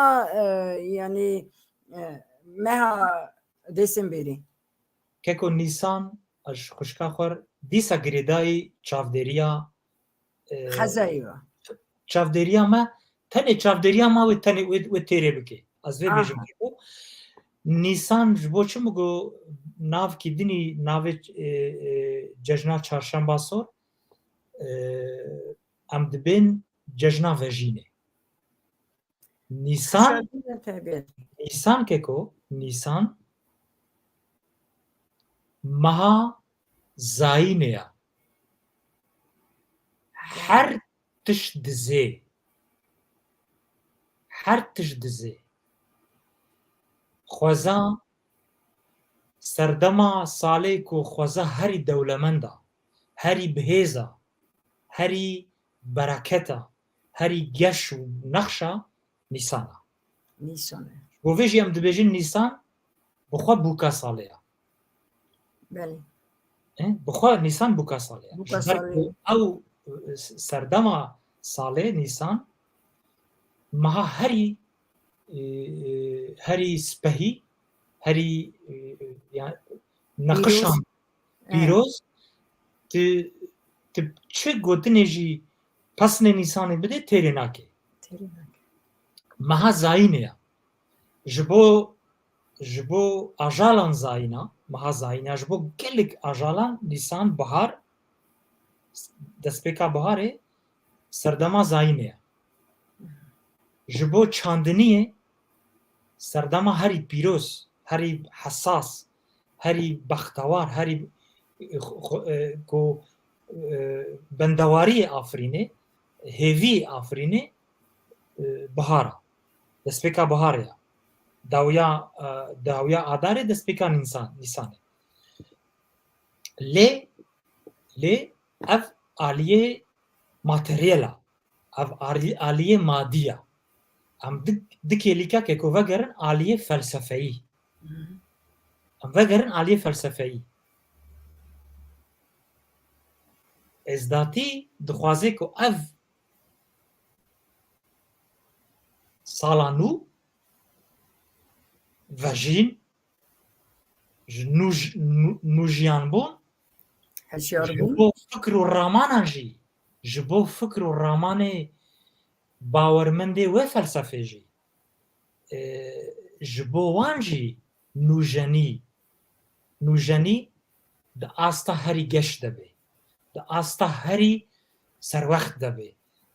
Speaker 1: یعنی مها دسم بری
Speaker 2: Keko Nîsan ji xuşka xwe dîsa girêdayî çavdêriya
Speaker 1: خزایی و
Speaker 2: çavdêriya me tenê çavdêriya ma wê tenê wê têrê bike. Ez vê bêjim keko Nîsan ji bo çi mi got navkî dinî navê cejna çarşemba sor em dibên cejna vejînê. Nîsan keko Nîsan meha zayînê ye. Her tişt dizê her tişt dizê xweza serdema salê ku xweza herî dewlemenda herî bihêza herî bereketa herî geş û nexşa Nîsan e.
Speaker 1: نیسان
Speaker 2: Bo vê jî em dibêjin Nîsan bi xwe bûka salê ye.
Speaker 1: بله
Speaker 2: Bi xwe Nîsan bûka salê ye.
Speaker 1: Bûka
Speaker 2: Ji ber ku ew serdema salê Nîsan meha herî spehî herî neqişan pîroz tu çi gotinê jî pesnê Nîsanê bide têrê nake. Meha zayînê ye. Ji bo ajalan zayîna meha zayîna ji bo gelek ajalan Nîsan bihar destpêka biharê serdema zayînê ye. Ji bo çandiniyê serdema herî pîroz herî hesas herî bextewar herî ku bendewariyê afirînê hêvî afirînê bihara destpêka biharê ye. Dawiya adarê destpêka Nîsanê. Lê ev aliyê materyal e ev aliyê madî ye. Em dikê lîkekê ku vegerin aliyê felsefeyî. Em vegerin aliyê felsefeyî. Ezdatî dixwaze ku ev sala nû vejîn ji nû jiyanbûn ji bo fikr û ramanan jî ji bo fikr û ramanê bawermendê wê felsefê jî ji bo wan jî nûjenî di asta herî geş debe di asta herî serwext debe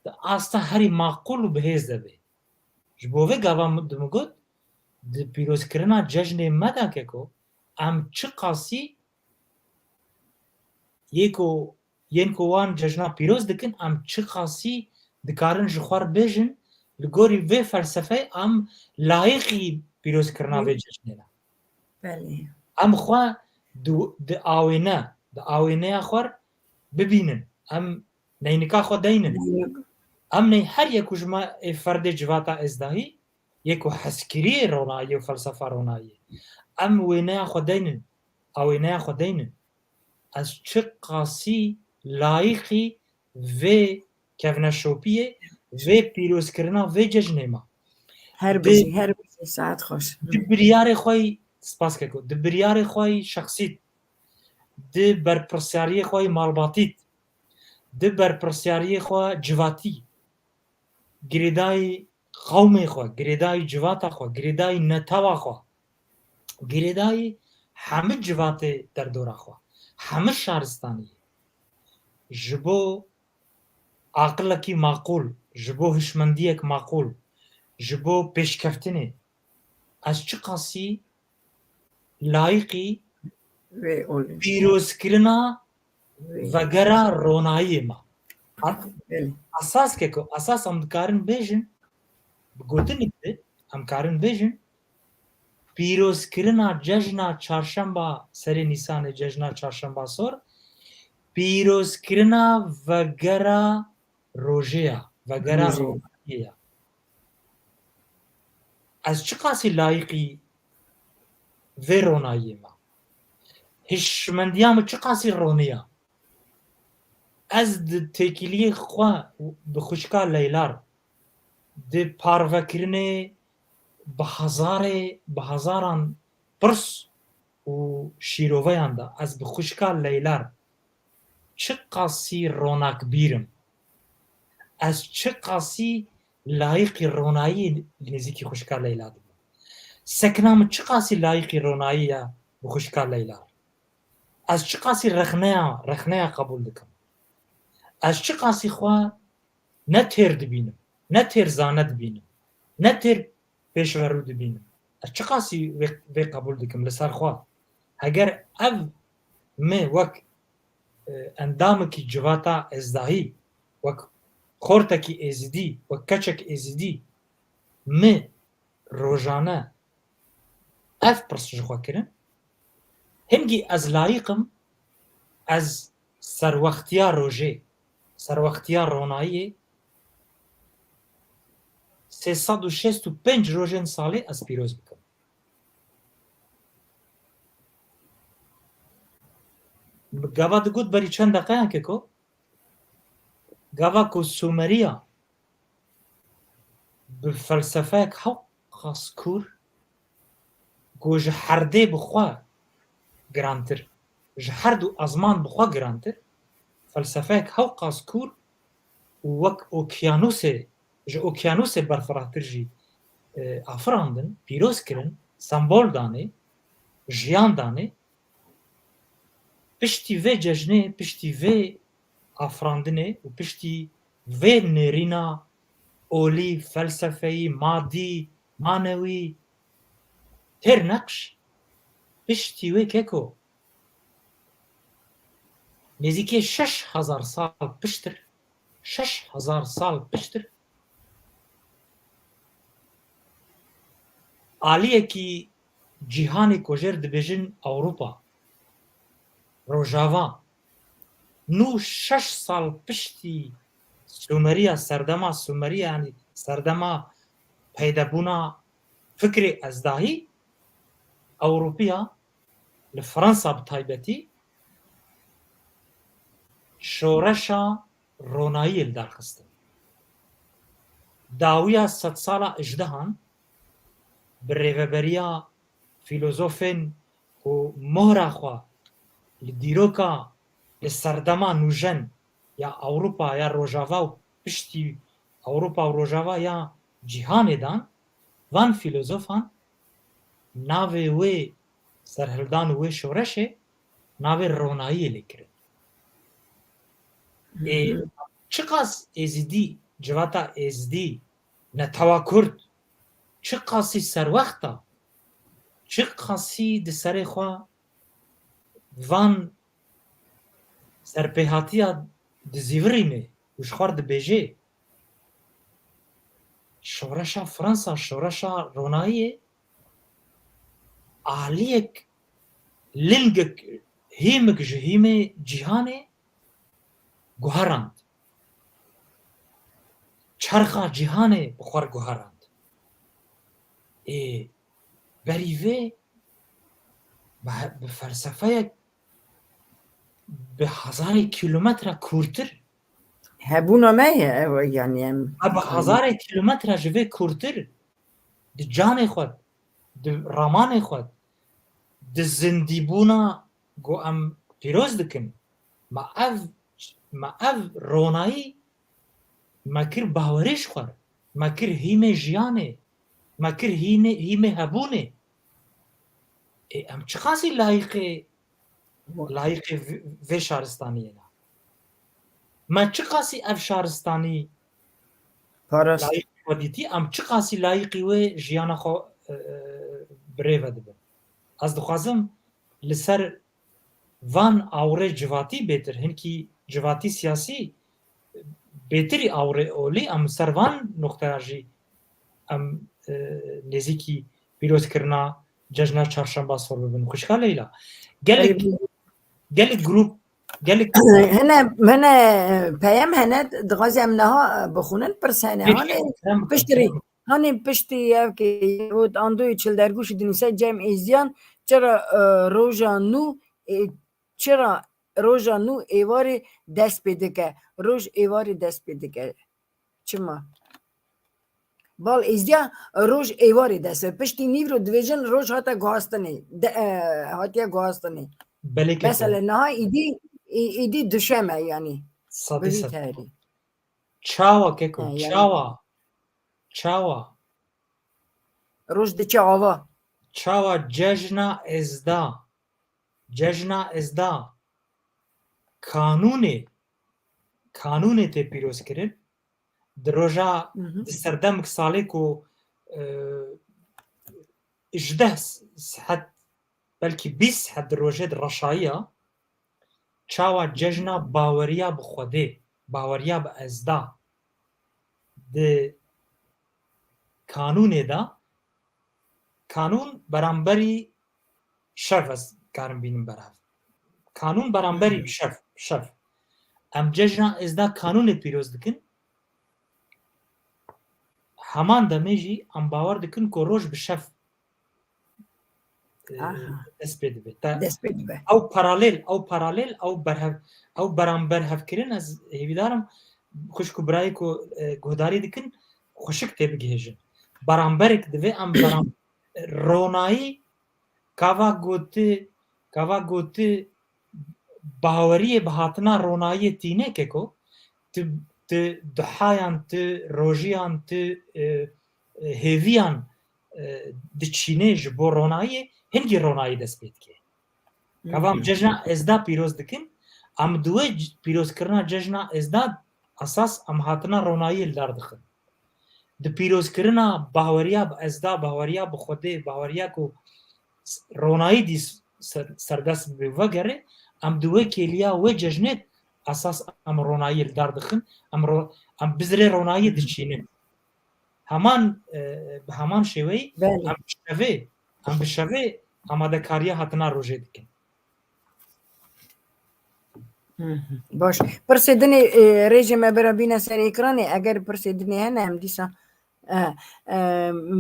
Speaker 2: di asta herî maqûl û bihêz debe. Ji bo vê gava dimugot di pîrozkirina cejnê me de keko em çi qasî yên ku wan cejna pîroz dikin em çi qasî dikarin ji xwe bêjin li gorî vê felsefeyê em layiqî pîrozkirina vê cejnê ne. Em xwe di awêneya xwe bibînin em neynika xwe deynin em ney her yek ku ji me ê ferdê civata ezdahî یەک و حەسکری ڕۆنایی و فەلسەفا ڕۆنایی ئەم وێنەیە خۆ دەینن ئەوێنەیە خۆ دەینن ئەس چ قاسی لایقی vê kevna şopiyê vê pîrozkirina vê cejnê ma
Speaker 1: هر بجی ساعت خوش
Speaker 2: di biryarê xwe spas keko di biryarê xwe şexsît di berpirsyariyê xwe malbatît di berpirsyariyê xwe civatî girêdayî qewmê xwe girêdayî civata xwe girêdayî netewa xwe girêdayî hemû civatê derdora xwe hemû şaristaniyê ji bo aqilekî maqûl ji bo hişmendiyek maqûl ji bo pêşkeftinê ez çi qasî layıqî
Speaker 1: ve olur.
Speaker 2: pîrozkirina vegera ronayê me
Speaker 1: Beli.
Speaker 2: esas keko esas em dikarin bêjin bi gotinek de em karin bêjin pîrozkirina cejna çarşemba serê Nîsanê cejna çarşemba sor pîrozkirina vegera rojê ya vegera
Speaker 1: Rojê.
Speaker 2: ronayê ya ez çi qasî layıqî vê ronayê me hişmendiya min çi qasî roniya ez di têkiliyê xwe bi xwişka Leylar di parvekirinê bi hezaran pirs û şîroveyan da ez bi xwişka Leylar çi qasî ronakbîr im ez çi qasî layıqî ronayî li nêzîkî xwişka Leyla dibim sekina min çi qasî layıqî ronayî ya bi xwişka Leyla ez çi qasî rexneya qebûl dikim ez çi qasî xwe ne têr dibînim ne têr zane dibînim ne têr pêşverû dibînim ez çi qasî vê qebûl dikim li ser xwe heger ev me wek endamekî civata ezdahî wek xortekî êzidî wek keçek êzidî me rojane ev pirs ji xwe kirin hingî ez layıqim ez serwextiya rojê serwextiya ronayî 365 rojên salê ez pîroz bikim gava digot berî çend deqeyan keko gava ku Sumeriya bi felsefeyek hew qas kûr ku ji herdê bi xwe girantir ji her du ezman bi xwe girantir felsefeyek hew qas kûr û wek okyanusê ji okyanusê berfirahtir jî afirandin pîroz kirin sembol danê jiyan danê piştî vê cejnê piştî vê afirandinê û piştî vê nêrîna olî felsefeyî madî manewî têr neqş piştî wê keko nêzîkî 6000 sal piştir 6000 sal piştir aliyekî cîhanê kojêr dibêjin Ewropa Rojava nû 6 sal piştî Sumeriya serdema Sumeriya yanî serdema peydebûna fikrê ezdahî Ewropiya li Fransa bi taybetî şoreşa ronayî li derxistin dawiya sed sala ejdehan bi rêveberiya fîlozofên û mohra xwe li dîroka li serdema nûjen ya Ewropa ya Rojava û piştî Ewropa û Rojava ya cîhanê dan van fîlozofan navê wê serhildan û wê şoreşê navê ronayî lê kirin çi qas êzidî civata êzidî netewa Kurd çi qasî serwexta çi qasî di serê xwe van serpêhatiya dizîvirînê û ji xwe dibêje şoreşa Fransa şoreşa ronayî aliyek lingek hêmek ji hîmê cîhanê guherand çerxa cîhanê bi xwe guherand بریوه به فلسفه به 1000 کیلومتر کورتر
Speaker 1: هبونا ما يعني
Speaker 2: به 1000 کیلومتر جوه کورتر د جان خود د رامان خود د زندیبونا گو ام پیروز دکن ما اف رونایی ما کر باورش خور ما کر هیم جیانه ما کر هیم هبونه ام چه خاصی لایق و شهرستانیه نه ما چه خاصی اف شهرستانی
Speaker 1: پاراست
Speaker 2: لایق ودیتی ام چه خاصی لایقی و جیانا خو بریو دبن از دخوازم لسر وان آوره جواتی بهتر هنکی جواتی سیاسی بهتری آوره اولی ام سر وان نقطه جی ام نزیکی پیروز کرنا جشن چهارشنبه سور ببین خوشحال لیلا گلک گروپ گلک
Speaker 1: هنا پیام هنا دغازی امنها بخونن پرسانه هانی پشتی یا که بود آندوی چل درگوش دنیسه جمع ایزیان چرا روژا نو ایواری دست پیده که روژ ایواری دست پیده که چما بال ایزیا روژ ایواری دست پشتی نیو رو دویجن روژ هاتا گواستنی مثلا نها ایدی دوشمه یعنی
Speaker 2: صدی چاوا ککو چاوا
Speaker 1: روژ ده چاوا
Speaker 2: ججنا ازدا کانونه ته پیروز کرد دروژا سردمک ساله کو 18 ساعت بلکه 20 ساعت دروژه رشایه چاوا ججنا باوریا بخوده باوریا به ازدا ده کانونه دا کانون برانبری شرف از کارم بینم براف کانون برانبری شرف ام ججنا ازدا کانون پیروز دکن همان دمیجی ام باور دکن که روش به شرف دست بده او پارالل او برانبر هف کرن از هیویدارم خوشکو برای که گهداری دکن خوشک تیب گهیجن برانبرک دوی ام برانبر رونایی کاوا گوتی باوری بهاتنا رونایی تینه که کو ت دحایان ت روژیان ت هیویان دچینه جبو رونایی هنگی رونایی دست بید که کاوام ججنا ازدا پیروز دکن ام دوی پیروز کرنا ججنا ازدا اساس ام هاتنا رونایی لدار دخن د پیروز کرنا باوریا با ازدا باوریا بخوده باوریا کو رونایی دی سردست بوگره ام دوی کلیا و ججنت اساس ام رونایی لدار دخن ام بزر رونایی دچینه همان شوی ام بشوی آماده کاریا هاتنا روژه دکن
Speaker 1: باش پرسیدنی رژیم برابین سر اکرانی اگر پرسیدنی هنه هم دیسا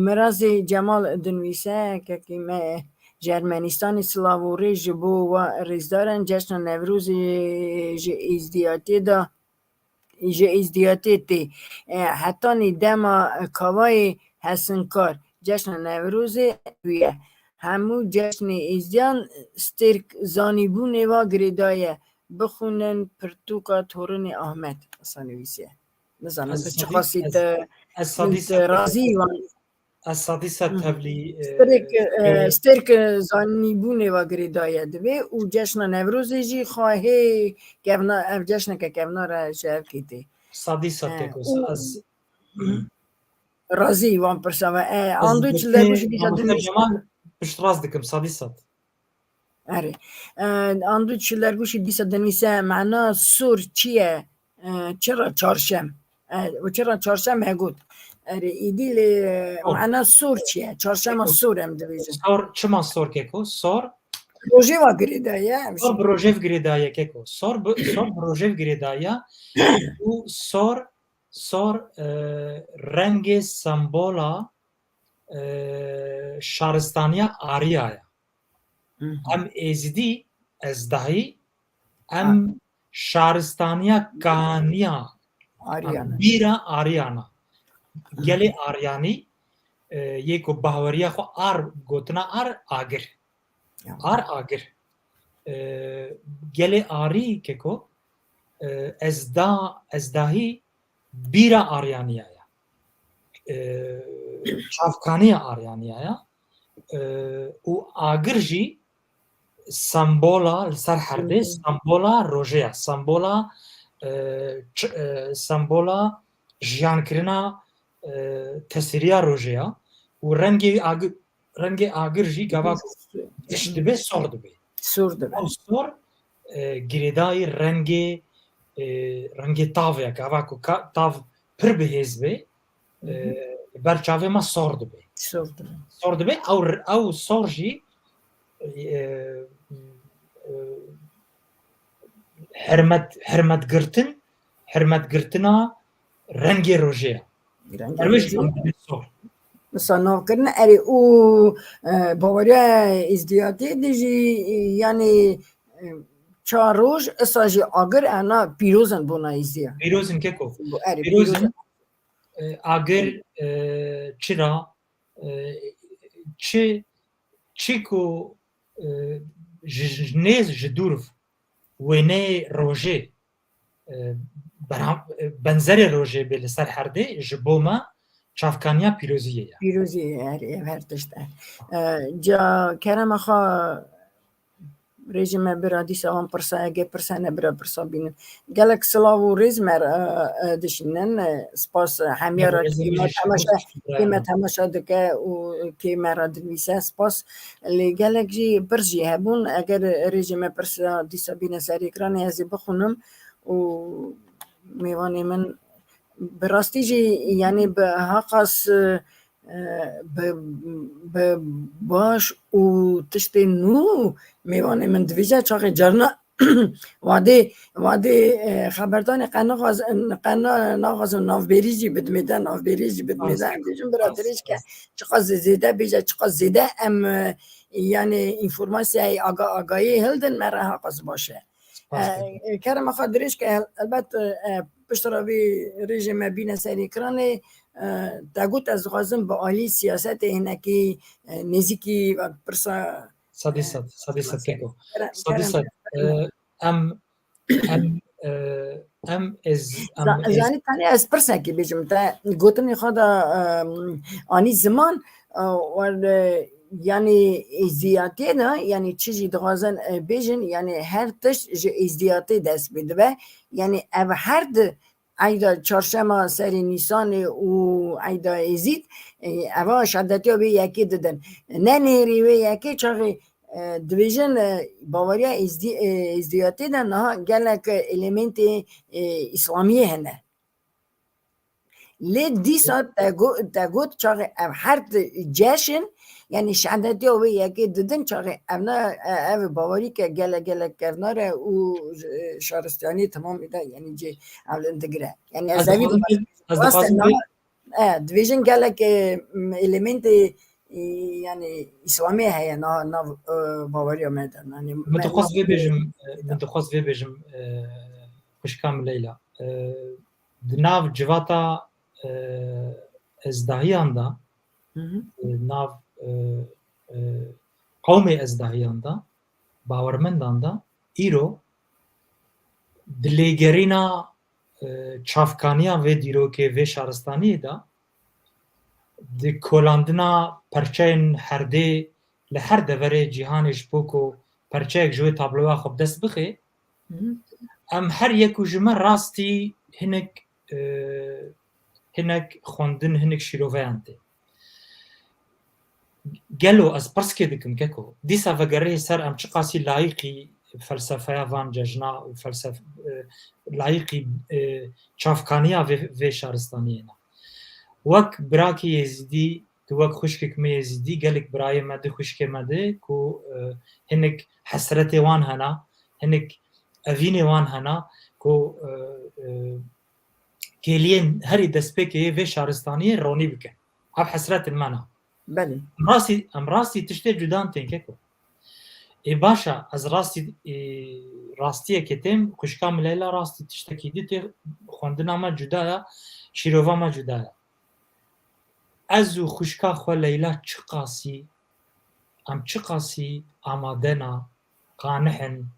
Speaker 1: مرازی جمال دنویسه که ما جرمنستان سلاوری جبو و رزدارن جشن نوروز ازدیاتی تی حتی نیدما کاوای حسنکار جشن نوروز ویه همو جشن ازدیان سترک زانیبونه و گریدایه بخونن پرتوکا تورن احمد سانویسیه نزانم چه خاصیت رازی و
Speaker 2: السادسة تبلي
Speaker 1: سترك زانیبونه و گریدایه دوی او جشن نوروزی جی خواهی جشن که کفنا را شرکیتی
Speaker 2: السادسة تكوس
Speaker 1: رازی وان پرسا آندو چل بوشی دیشا
Speaker 2: جمال بشتراز دكم السادسة
Speaker 1: آره آندو چل بوشی دیشا دنیسه معنا سور چیه چرا چارشم و چرا چارشم هگود آره ایدیل معنا سور چیه چارشم سور هم دویجن
Speaker 2: سور چما سور کیکو سور
Speaker 1: روژه و گریدایه
Speaker 2: سور بروژev گریدایه کیکو سور بروژev گریدایه و سور رنگ سمبولا شارستانیا آریایا ام ازدی ازدهی ام شارستانیا کانیا
Speaker 1: آریانا
Speaker 2: بیرا آریانا گلی آریانی یکو باوریا خو آر گوتنا آگر آگر گلی آری که کو ازدهی بیرا آریانیا çavkaniya Aryaniya ya û agir jî sembola li ser herdê sembola rojeya sembola jiyankirina tesiriya rojeya û rengê agir jî gava diş dibe sor dibe ew sor girêdayî rengê tav ya gava ku tav pir bihêz be ber çavê me sor dibe ew sor jî hirmetgirtina rengê rojeya sor
Speaker 1: مثلا ناکرن اری او باوریا ازدیاتی دیجی یعنی چهار روز اساجی آگر انا پیروزن بونا ازدیا
Speaker 2: پیروزن که کو پیروزن آگر چرا چی کو جنیز جدورف وینه روژه بنظر روژه به لسر هرده جبوما چافکانیا پیروزیه
Speaker 1: هر تشته جا کرم اخوا رژیم برادی سوام پرسا اگه پرسا نبرا پرسا بینن گلک سلاو و رزمر دشینن سپاس همیارا کیمه تماشا دکه و کیمه را دنویسه سپاس لی گلک جی برجی هبون اگر رژیم پرسا دیسا بینه سر اکرانی ازی بخونم و میوانی من براستی جی یعنی به حقاس باش و تشت نو میوانه من دویجه چاقی جرنا واده خبردان قنا ناغاز و نافبریجی بدمیدن دیجون برادریش که چقدر زیده بیجه چقدر زیده ام یعنی اینفورماسی آگاهی هلدن مره حقاس باشه کرم خادریش که البته پشتراوی رژیم بین سری کرانه تاگوت از غازم با عالی سیاست اینکی نزیکی و پرسا
Speaker 2: صدیست ککو صدیست ام
Speaker 1: زانی تانی از پرسا که بیجم تا گوتنی خدا آنی زمان و یعنی ازدیاتی نه یعنی چیزی دغازن بیجن یعنی هر تش ازدیاتی دست بده یعنی او هر ایدا چهارشنبه سری نیسان و ایدا ازید اوا شدتی ها به یکی دادن نه نیری و یکی چاقی دویژن باوریا ازدیاتی ده نه گلک الیمنت اسلامی هنه لی دیسا تاگوت چاقی او هر جشن یعنی شهادتی ها یکی دادن چاقی او باوری که گله کرناره و شهرستانی تمام ده یعنی جی اولن دگره یعنی از اوی دویژن گله که الیمنت یعنی اسلامی هیا نا باوری ها میدن
Speaker 2: من تخواست وی بیجم خوشکام لیلا ناو جواتا ازدهیان دا ناو قوم ازدهیان دا باورمندان دا ایرو دلیگرینا چافکانیا و دیرو که و شهرستانی دا دی کولاندنا پرچین هرده لهر دوره جیهانش بوکو پرچه اک جوی تابلوها خوب دست بخی ام هر یکو جمع راستی هنک خوندن هنک شیروویان ده گلو از پرسکه دکم که کو دیسا وگره سر ام چه قاسی لایقی فلسفه وان ججنا و فلسفه لایقی چافکانیا و شهرستانیه نه وک براکی یزیدی تو وک خوشکک می یزیدی گلک برای مده خوشک مده کو هنک حسرت وان هنا هنک اوین وان هنا کو کلین هری دست پکه و شهرستانیه رونی بکن اب حسرت المنا
Speaker 1: بله
Speaker 2: راستی تشتی جدان تنکه کو ای باشا از راستیه که تیم خوشکام لیلا راستی تشتکی دیتی خوندنا ما جدایا شیرووا ما جدایا ازو خوشکا خو لیلا چه قاسی ام چه قاسی آمادنا قانحن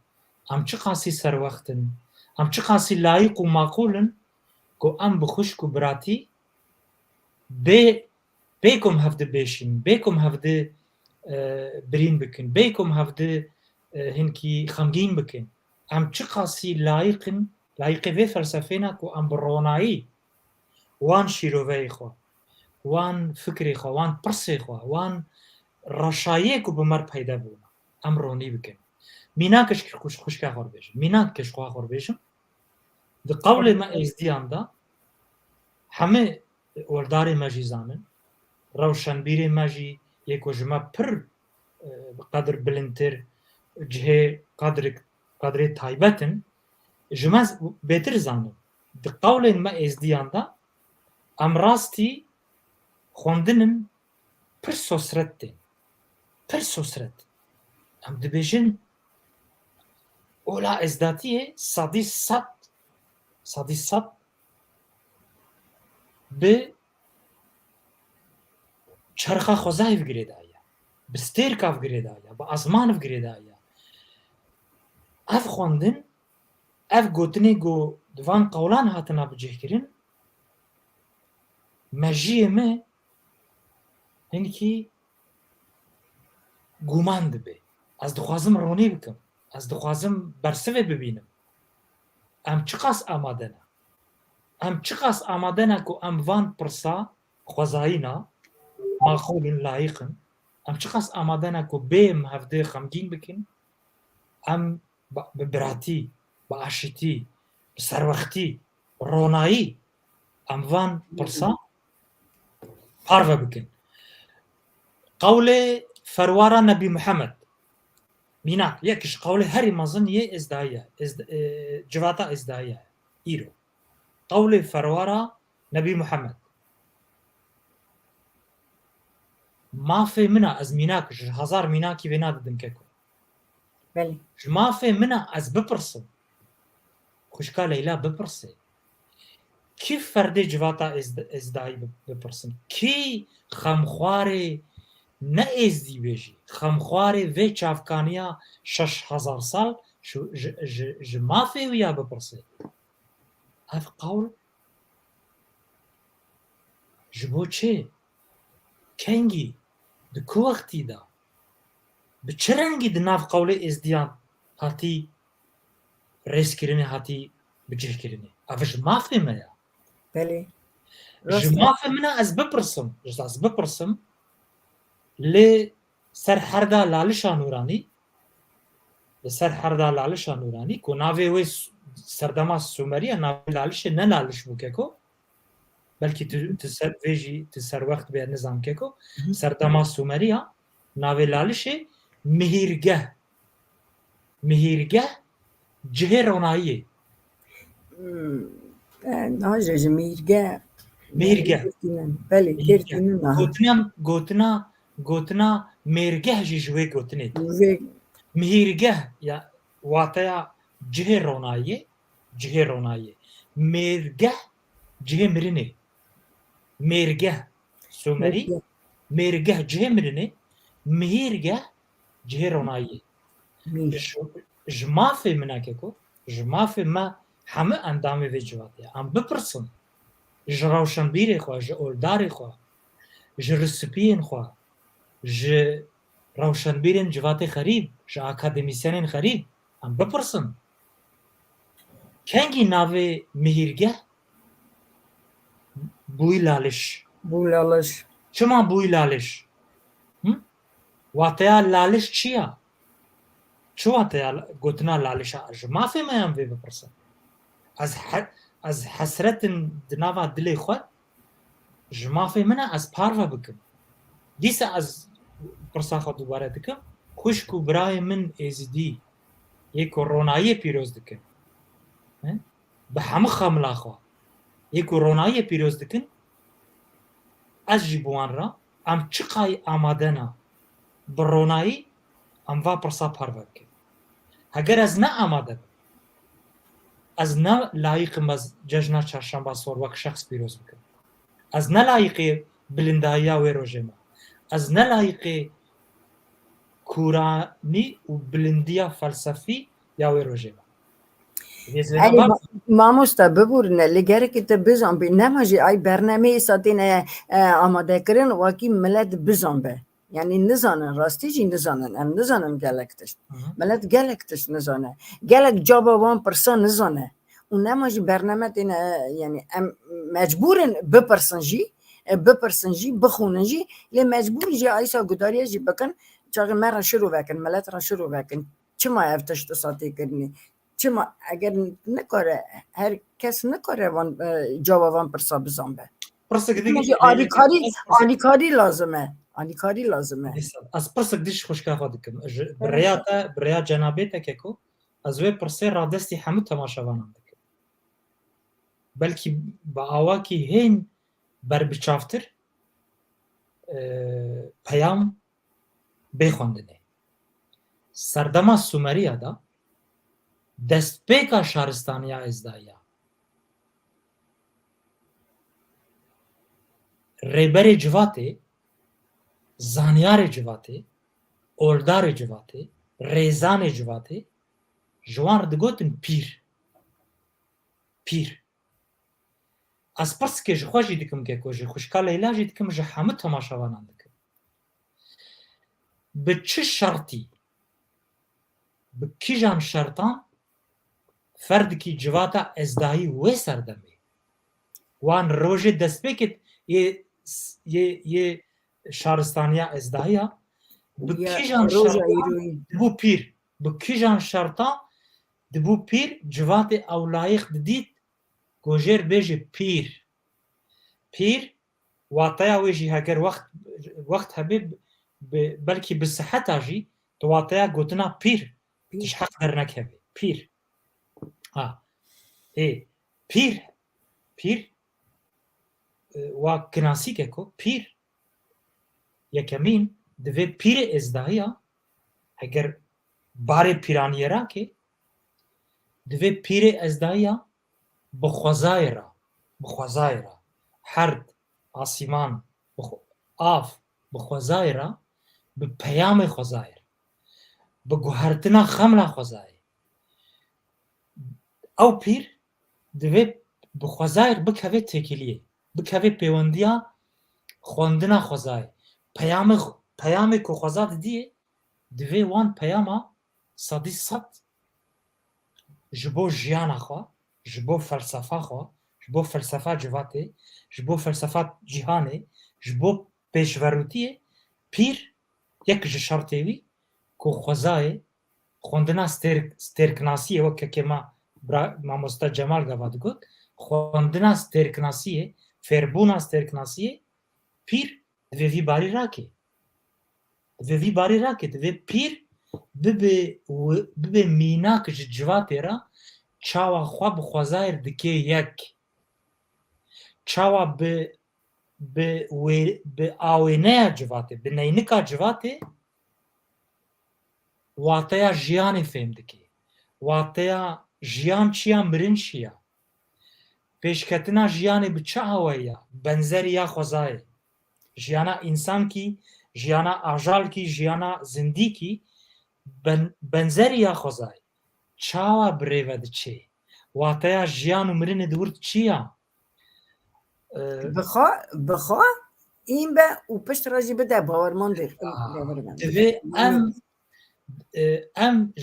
Speaker 2: ام چه قاسی سر وقتن ام چه قاسی لایق و معقولن کو ام بخوشکو براتی بیکم هفته بیشین بیکم هفته برین بکن بیکم هفته هنکی خمگین بکن ام چه قاسی لایق وی فلسفینا کو ام برونایی وان شیروی خو وان فکری خو وان پرسی خو وان رشایه کو بمر پیدا بونا ام رونی بکن میناکش خوشکا خور بیشم میناکش خوا خور بیشم ده قول ما ازدیان دا همه ولداری مجی زانن روشنبیر مجی یکو جمع پر قدر بلندتر جهه قدر تایبتن جمع بهتر زانن ده قول ما ازدیان دا ام راستی خوندنن پر سوسرت ده پر سوسرت ام دبیجن اولا ازداتیه صدی صد به چرخه خوزای بگیرده آیا به ستیرکا بگیرده آیا به آسمان بگیرده آیا اف خوندن اف گوتنی گو دوان قولان هاتنا بجه کرن مجیه me هنکی گومان دبه از دخوازم رونی بکم از دخوازم برسوه ببینم ام چقاس آماده نه ام چقاس آماده نه که ام وان پرسا خوزایینا ماخولن لایقن ام چقاس آماده نه که بیم هفته خمگین بکن ام ببراتی با آشتی بسروختی رونایی ام وان پرسا پارو بکن قول فروارا نبی محمد مینا یکیش قول هری مازن یه ازدایه جواتا ازدایه ایرو قول فروارا نبی محمد مافی منا از میناکش هزار میناکی وینا ددم که
Speaker 1: بله
Speaker 2: مافی منا از بپرسم خوشکا لیلا بپرسه کی فرد جواتا ازدایی بپرسن کی خمخواره نه ازدی بیجی خمخواره وی چافکانیا 6000 سال مافی ویا بپرسه اف قول جبو چه کنگی ده کو وقتی دا به چه رنگی ده ناف قول ازدیان هاتی ریس کرنه هاتی بجه کرنه افش مافی میا
Speaker 1: بله
Speaker 2: جمافه منه از بپرسم لی سر حردا لالشا نورانی کو ناوی وی سردما سومریه ناوی لالش نه لالش بوکه کو بلکه تسر ویجی تسر وقت به نظام که کو سردما سومریه ناوی لالش مهیرگه جه روناییه
Speaker 1: ناجه میرگه بله
Speaker 2: گوتنا میرگه جوی گوتنه
Speaker 1: و
Speaker 2: مهیرگه یا واتیا جه روناییه میرگه جه مرینه میرگه سومری میرگه جه مرینه مهیرگه جه روناییه جمافه منه که کو جمافه ما همه اندامه وی جواتیه ام بپرسم جراوشن بیره خواه اولداری خواه رسپین خواه روشن بیرن جوات خریب اکادمیسیانین خریب ام بپرسم کنگی ناوه مهیرگه بوی لالش چما بوی لالش واتیا لالش چیا چو واتیا گوتنا لالش مافی میم وی بپرسم از حسرت دناوا دلی خود جمافی منه از پاروا بکن دیسه از پرسا خود دوباره دکم خوشکو برای من ازدی یک رونایی پیروز دکن به همه خملا خواه یک رونایی پیروز دکن از جیبوان را ام چقای آمادنا برونایی ام و پرسا پرورک اگر از نه آماده از نه لایق مز جشن چهارشنبه سور وک شخص پیروز بکن از نه لایق بلندایا و روزما از نه لایق کورانی و بلندیا فلسفی یا و روزما
Speaker 1: ای ماموستا ببورن لگره که تا بزن بی نماجی ای برنامه ساتین آماده کرن واقعی ملت بزن به یعنی نزانن راستی جی نزانن ام نزانن گلکتش ملت گلکتش نزانه گلک جابا وان پرسا نزانه اون نماجی برنامه تین یعنی ام مجبورن بپرسن جی بخونن جی لی مجبور جی ایسا گداریه جی بکن چاقی مرا شروع بکن ملت را شروع بکن چه ما افتش تو ساتی کرنی چما اگر نکاره هر کس نکاره وان جوابان پرسا بزن به
Speaker 2: پرسک دیگه
Speaker 1: آنیکاری لازمه
Speaker 2: از پرسک دیش خوشکا خود کم بریا جنابیت که کو از وی پرسه را دستی همه تماشاوانم دکم بلکه با آواکی هین بر بچافتر پیام بخوندنه سردما سومریا دا دست پیکا شهرستانیا ازدایا ریبر جواته زانیار جواته اولدار جواته ریزان جواته جوان دگوتن پیر از پرس که جخوشی دکم که کو جخوشکا لیلا جی دکم جه همه تماشاوانان دکم به چه شرطی به کی جان شرطان فرد کی جواتا ازدایی و سردمه وان روژه دست بکت یه شهرستانیا ازدایا به کی جان شرطان دبو پیر به کی جان شرطان دبو پیر جوات اولایق دید گوجر بیجه پیر واتایا ویجی هگر وقت هبه بلکه بصحت آجی تو واتایا گوتنا پیر تش حق در نکهبه پیر پیر و کناسی که کو پیر یکمین دوی پیر ازدایا اگر بار پیرانی را که دوی پیر ازدایا بخوزای را هرد آسیمان آف بخوزای را به پیام خوزای به گوهرتنا خملا خوزای او پیر دوی بخوزای بکوه تکیلیه بکوه پیوندیا خوندنا خوزای پیام که خوزاد دیه دوی وان پیاما صدی صد جبو جیانا خواه جبو فلسفه خواه جبو فلسفه جواته جبو فلسفه جهانه جبو پیشوروتیه پیر یک جشارتیوی که خوزای خوندنا سترکناسیه وکه که ما مستا جمال گواد گود خوندنا سترکناسیه فربونا سترکناسیه پیر دوی وی باری راکه دوی پیر ببه مینا که جواته را چاوا خواه بخوازایر دکه یک چاوا به آوینه جواته به نینکا جواته واتیا جیانی فهم دکه واتیا جیان چیا مرن چیا پیشکتنا جیانی بچه آویا بنزر یا خوزای جیانا انسان کی جیانا آجال کی جیانا زندی کی بنزر یا خوزای چاوا بریود چه واتیا جیان مرن دورد چیا
Speaker 1: بخوا این به او پشت راجی بده باورمان
Speaker 2: دوی ام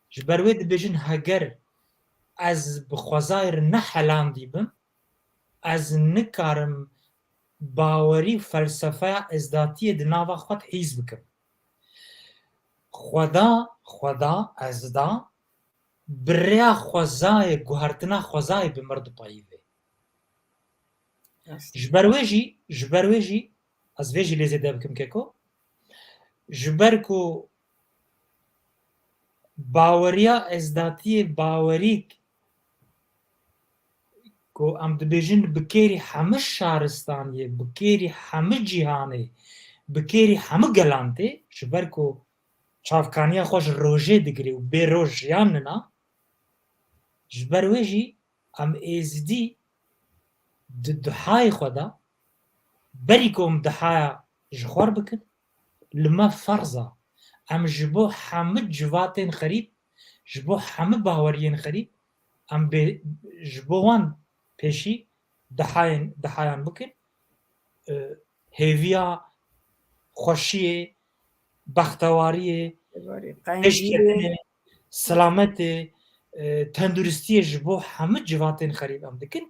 Speaker 2: جبروه دبیجن هگر از بخوازایر نحلان دیبم از نکارم باوری فلسفه ازداتی دناوا خود حیز بکم خدا ازدا بریا خوزای گوهرتنا خوزای بمرد پاییوه جبرویجی از ویجی لیزیده بکم که کو جبرکو باوریا ازداتی باوری کو ام دبیجن بکری همه شهرستانیه بکری همه جیهانه بکری همه گلانته جبر کو چافکانیا خوش روژه دگری و بی روژ یاننا جبر ویجی ام ایزدی دحای خدا بری کو ام دحایا جخور بکن لما فرضا ام جبو همه جواتین خریب جبو همه باورین خریب ام جبو وان پیشی دحایان بکن هیویا خوشیه بختواریه اشکرینه سلامته تندرستیه جبو همه جواتین خریب ام دکن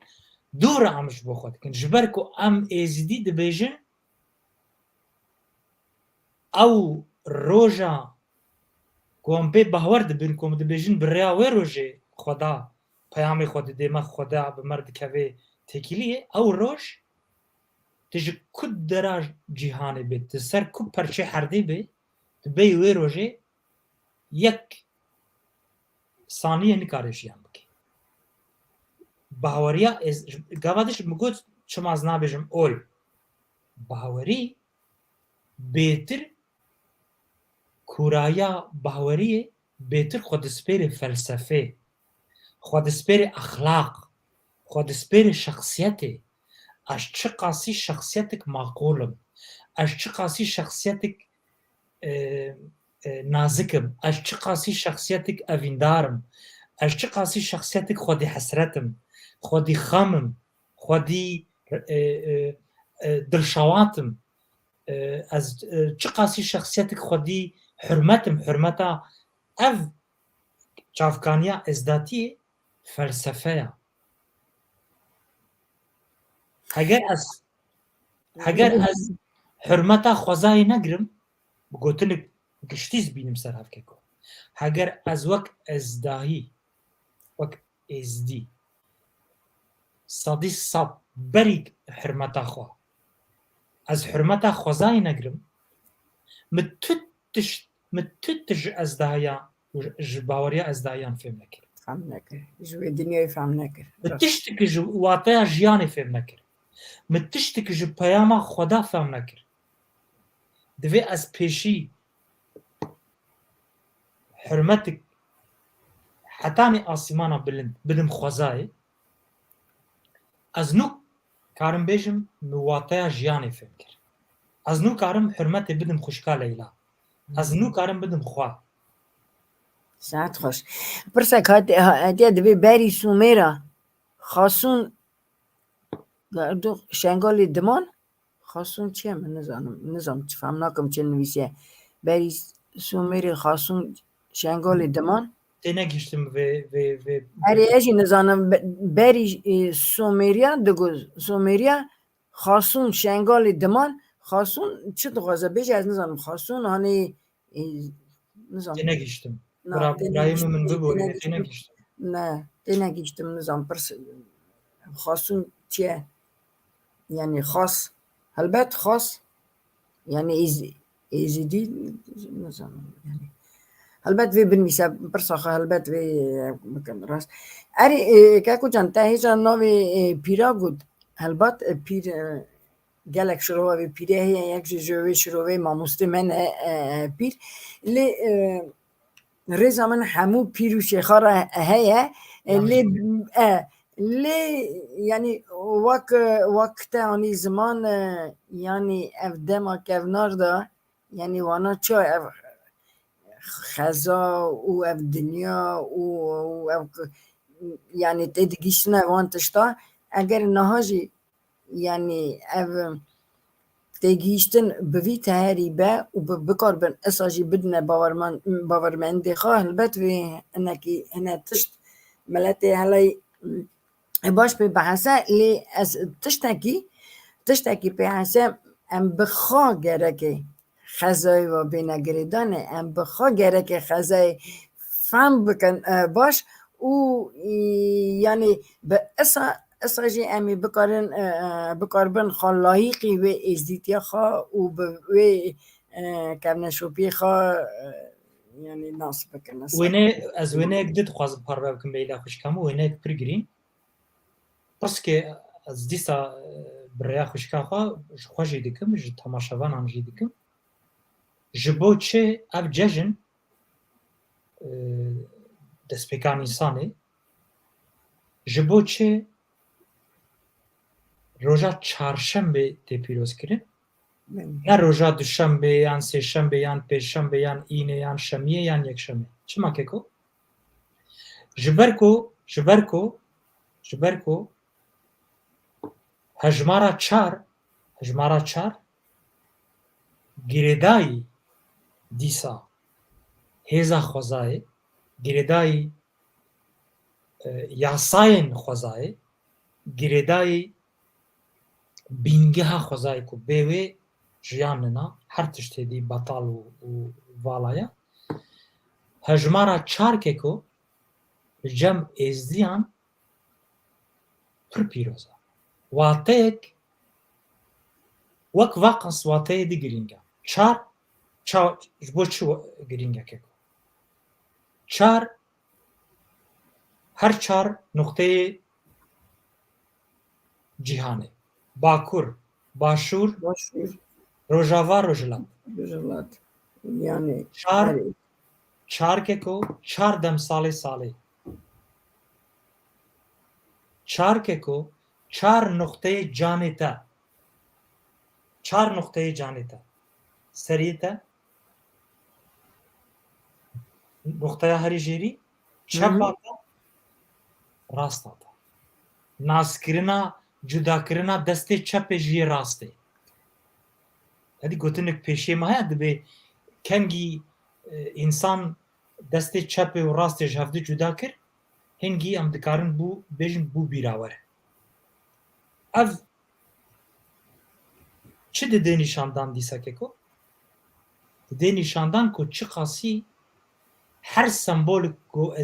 Speaker 2: دور ام جبو خود کن جبر کو ام ایزدی دبیجن او روژا کوم به باور دبین کوم دبیجن بریا و روژه خدا پیام خود دیما خدا به مرد کوي تکیلیه او روژ تج کد دراج جهانی بیت سر کو پرچه هردی به به و روژه یک ثانیه نکارش یام بکی باوریا از گوادش مگوت چما از نابجم اول باوری بهتر کورایا باوریه بهتر خودسپیر فلسفه خودسپیر اخلاق خودسپیر شخصیته اش چه قاسی شخصیتک معقولم اش چه قاسی شخصیتک نازکم اش چه قاسی شخصیتک اویندارم اش چه قاسی شخصیتک خودی حسرتم خودی خامم خودی دلشواتم از چه قاسی شخصیتک خودی حرمتا اف چافکانیا ازداتی فلسفه اگر از حرمتا خوزای نگرم بگوتن گشتیز بینم سر هفکه کن اگر از وقت ازداهی وقت ازدی صدی صد بری حرمتا خوا از حرمتا خوزای نگرم متتش ازداهیا باوریا ازداهیان فهم نکر
Speaker 1: جوی دنیای فهم نکر
Speaker 2: متشتك جو واطيا جياني فهم نكر متشتك جو بياما خدا فهم نكر دوی از پیشی حرمتك حتاني آسمانا بلند بدم خوزای از نو کارم بیجم واطيا جياني فهم کر از نو کارم حرمت بدم خوشکا لیلا از نو کارم بدم خواه
Speaker 1: ساعت خوش پرسک هاتیه دوی بری سومیرا خاصون دو شنگالی دمان خاصون چیه من نظام فهم ناکم چه نویسیه بری سومیری خاصون شنگالی دمان
Speaker 2: تینه گشتم و
Speaker 1: اری ایجی نظام بری سومریا دگو سومریا خاصون شنگالی دمان خاصون چه دغازه بیجی از نظام خاصون هانی نظام
Speaker 2: تینه گشتم برایم من ببوری تینه گشتم
Speaker 1: نه تینه گشتم نظام پرس خاصون چیه یعنی خاص البته خاص یعنی ایزیدی نظام یعنی البته وی بنویسه پرساخه البته وی بکن راست اری که کجان تهیجا نوی پیرا گود البته پیر گلک شروع پیره یک جوی شروع ماموسته من پیر لی رضا من همو پیرو شخاره هیا لی یعنی وقت آنی زمان یعنی اف دما که نارده یعنی وانا چه خزا و اف دنیا و اف یعنی تدگیش نوانتشتا اگر نهاجی یعنی اف تگیشتن بوی تهری با و بکار بن اساجی بدن باورمندی خواه البته وی انکی هنه تشت ملتی هلی باش به بحثه لی از تشتکی به حسه ام بخواه گرکه خزای و بینگریدانه ام بخواه گرکه خزای فهم بکن باش او یعنی به اساجی امی بکاربن خالایقی و ازدیتی خواه و به کرنشوپی خواه یعنی ناس بکنه
Speaker 2: وینه از وینه گدت خواست پاره بکن بیلا خوش کامو وینه پر گرین پرسکێ ئەس دیسا بریا خوشکاخوا خۆشی دکم ji temaşevanan jî dikim ji bo çê ev cejin destpêka Nîsanê ji bo çê roja çarşembê tê pîrozkirin ne roja duşembê yan sêşembê yan pêşembê yan înê yan şemiyê yan yekşemê çima keko ji ber ku hejmara çar girêdayî dîsa hêza xwezayê girêdayî yasayên xwezayê girêdayî bîngeha xwezayê ku bê wê jiyan nina her tiştê dî betal û vala ye hejmara çar keko li cem êzdiyan pir pîroz e wateyek wek vaqas wateyê di girîng e çar ji bo çi girîng e keko çar her çar nokteyê cîhanê bakur başûr rojava rojhilat
Speaker 1: yani
Speaker 2: çar keko çar demsalê salê çar keko çar nokteyê canê te çar nokteyê canê te seriyê te nokteya herî jêrî çepa te rasta te naskirina cudakirina destê çepê jî yê rastê hedî gotinek pêşê me heye dibe kengî însan destê çepê û rastê ji hev dî cuda kir hingî em dikarin bêjin bû bîrawer e ev çi didê nîşandan dîsa keko didê nîşandan ku çi qasî her sembolik ku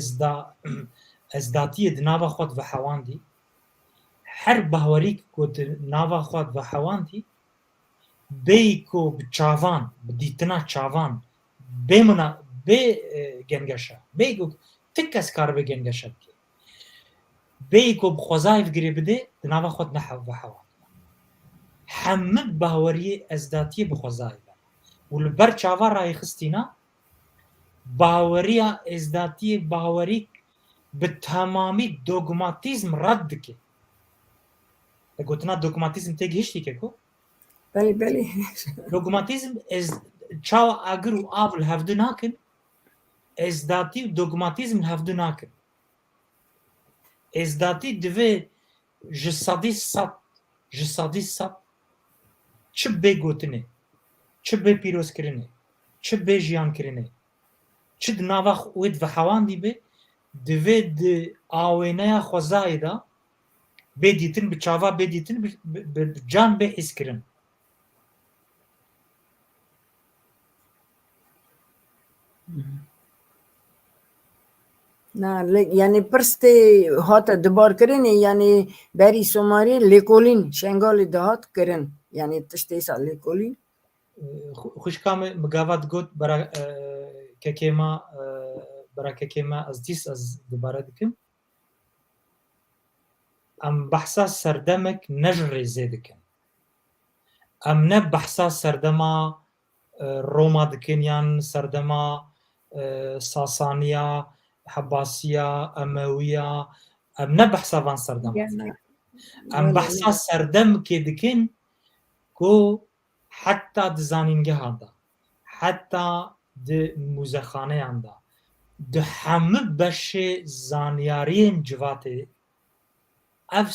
Speaker 2: ezdatiyê di nava xwe vehewandî her behwerîk ku di nava xwe vehewandî bêyî ku bi çavan bi dîtina çavan bê gengeşe bêyî ku tik kes karibe gengeşe bike bêyî ku bi xwezayê vigirê bidê di nava xwe vehewand hemû behweriyê ezdatiyê bi xwezayê be û li ber çava rayê xistîna baweriya ezdatiyê bawerîk bi temamî dogmatîzm red dike gotina dogmatîzm tê gihîştî keko
Speaker 1: belê
Speaker 2: dogmatîzm ez çawa agir û av li hevdû nakin ezdatî û dogmatîzm li hevdû nakin ezdatî divê ji sedî sed çi bê gotinê çi bê pîrozkirinê çi bê jiyankirinê çi di nava wê vehewandî bê divê di awêneya xwezayê de bê dîtin bi çava bê dîtin bi can bê hîskirin
Speaker 1: yani pirstê hate dibarkirinê yani berî Somarê lêkolîn şengalê dihat kirin yani tiştê sa lêkolîn
Speaker 2: xwişka me migava digot bera kekê me ez dîs ez dibare dikim em behsa serdemek ne ji rêzê dikin em ne behsa serdema Roma dikin yan serdema Sasaniya Hebasiya Emewiya em ne behsa van serdema em behsa serdemekê dikin ku heta di zanîngehan de heta di mûzexaneyan de di hemû beşê zanyariyên civatê ev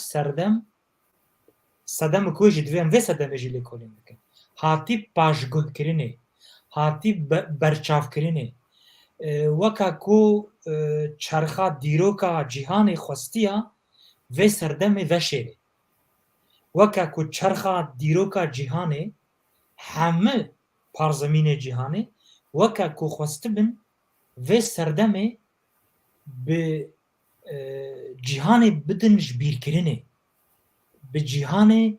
Speaker 2: serdem ku jî divê em vê serdemê jî lêkolîn dikin hatî paşguhkirinê hatî berçavkirinê weka ku çerxa dîroka cîhanê xwestiya vê serdemê veşêrê weka ku çerxa dîroka cîhanê hemû parzemînê cîhanê weka ku xwestibin vê serdemê bi cîhanê bidin ji bîrkirinê bi cîhanê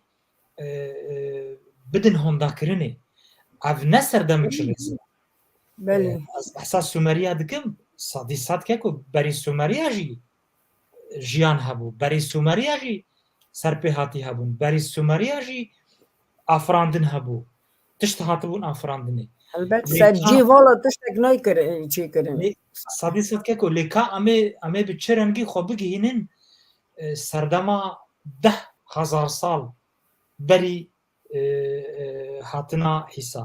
Speaker 2: bidin hondakirinê ev ne serdemek ji rêzê ez behsa Sumeriya dikim sedî sed keko berî Sumeriya jî jiyan hebû berî Sumeriya jî سەرپێ هاتی هەبوون بەری سومەریاژی ئافراندن هەبوو تشت هاتبوون ئافراندنێ
Speaker 1: البته سر جیوالا تشتک نای چی کردن
Speaker 2: سادی سەدکەکۆ لێکا ئەمێ bi çi rengî xwe bigihînin serdema 10,000 sal berî hatina hîsa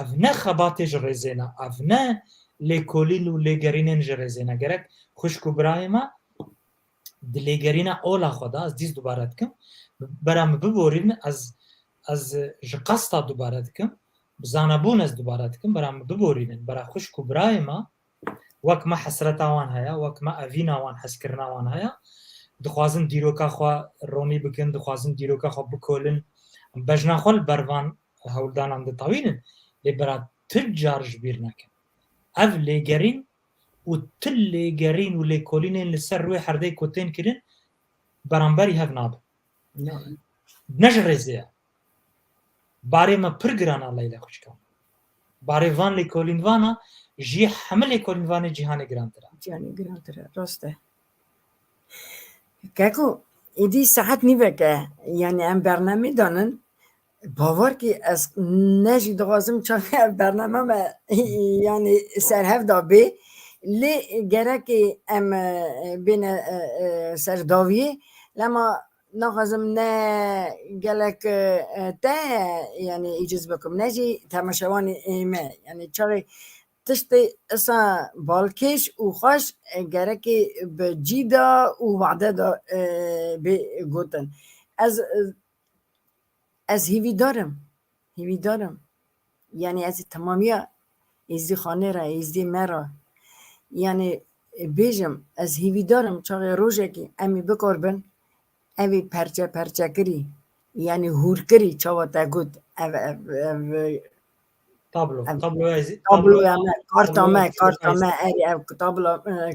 Speaker 2: ev ne xebatê ji rêzêne ev ne lêkolîn û lêgerînên ji rêzêne gerek xwişk û birayê me di lêgerîna ola xwe de ez dîs dubare dikim bera min biborîn ez ji qesta dubare dikim zanebûn ez dubare dikim bera min biborînin bera xwişk û birayê me wek me hesreta wan heye wek me evîna wan hezkirina wan heye dixwazin dîroka xwe ronî bikin dixwazin dîroka xwe bikolin bejna xwe li bervan hewldanan ditewînin lê bera til car ji bîr nekin ev lêgerîn û til lêgerîn û lêkolînên li ser rûyê herdeyê ku tên kirin beramberî hev nabin ne ji rêzê ye barê me pir giran a Leyla xwişkan barê van lêkolînvana ji hemû lêkolînvanê cîhanê girantir e
Speaker 1: cîhanê girantir e rast e keko êdî saet nîveke yani em bernamê danin باور کی از نجی دوازم چاک برنامه ما یعنی سرهف دا بی لی گره که ام بین سرداویه لما نخوازم نه گلک تا یعنی ایجاز بکم نجی تماشاوان ایمه یعنی چاقی تشتی اصلا بالکش و خوش گره که بجی دا و وعده دا بی گوتن از هیوی دارم یعنی از تمامیا ازدی خانه را ازدی مرا یعنی بیجم از هیوی دارم چاقی روژه که امی بکار بن اوی پرچه کری یعنی هور کری چاوا تا گود
Speaker 2: تابلو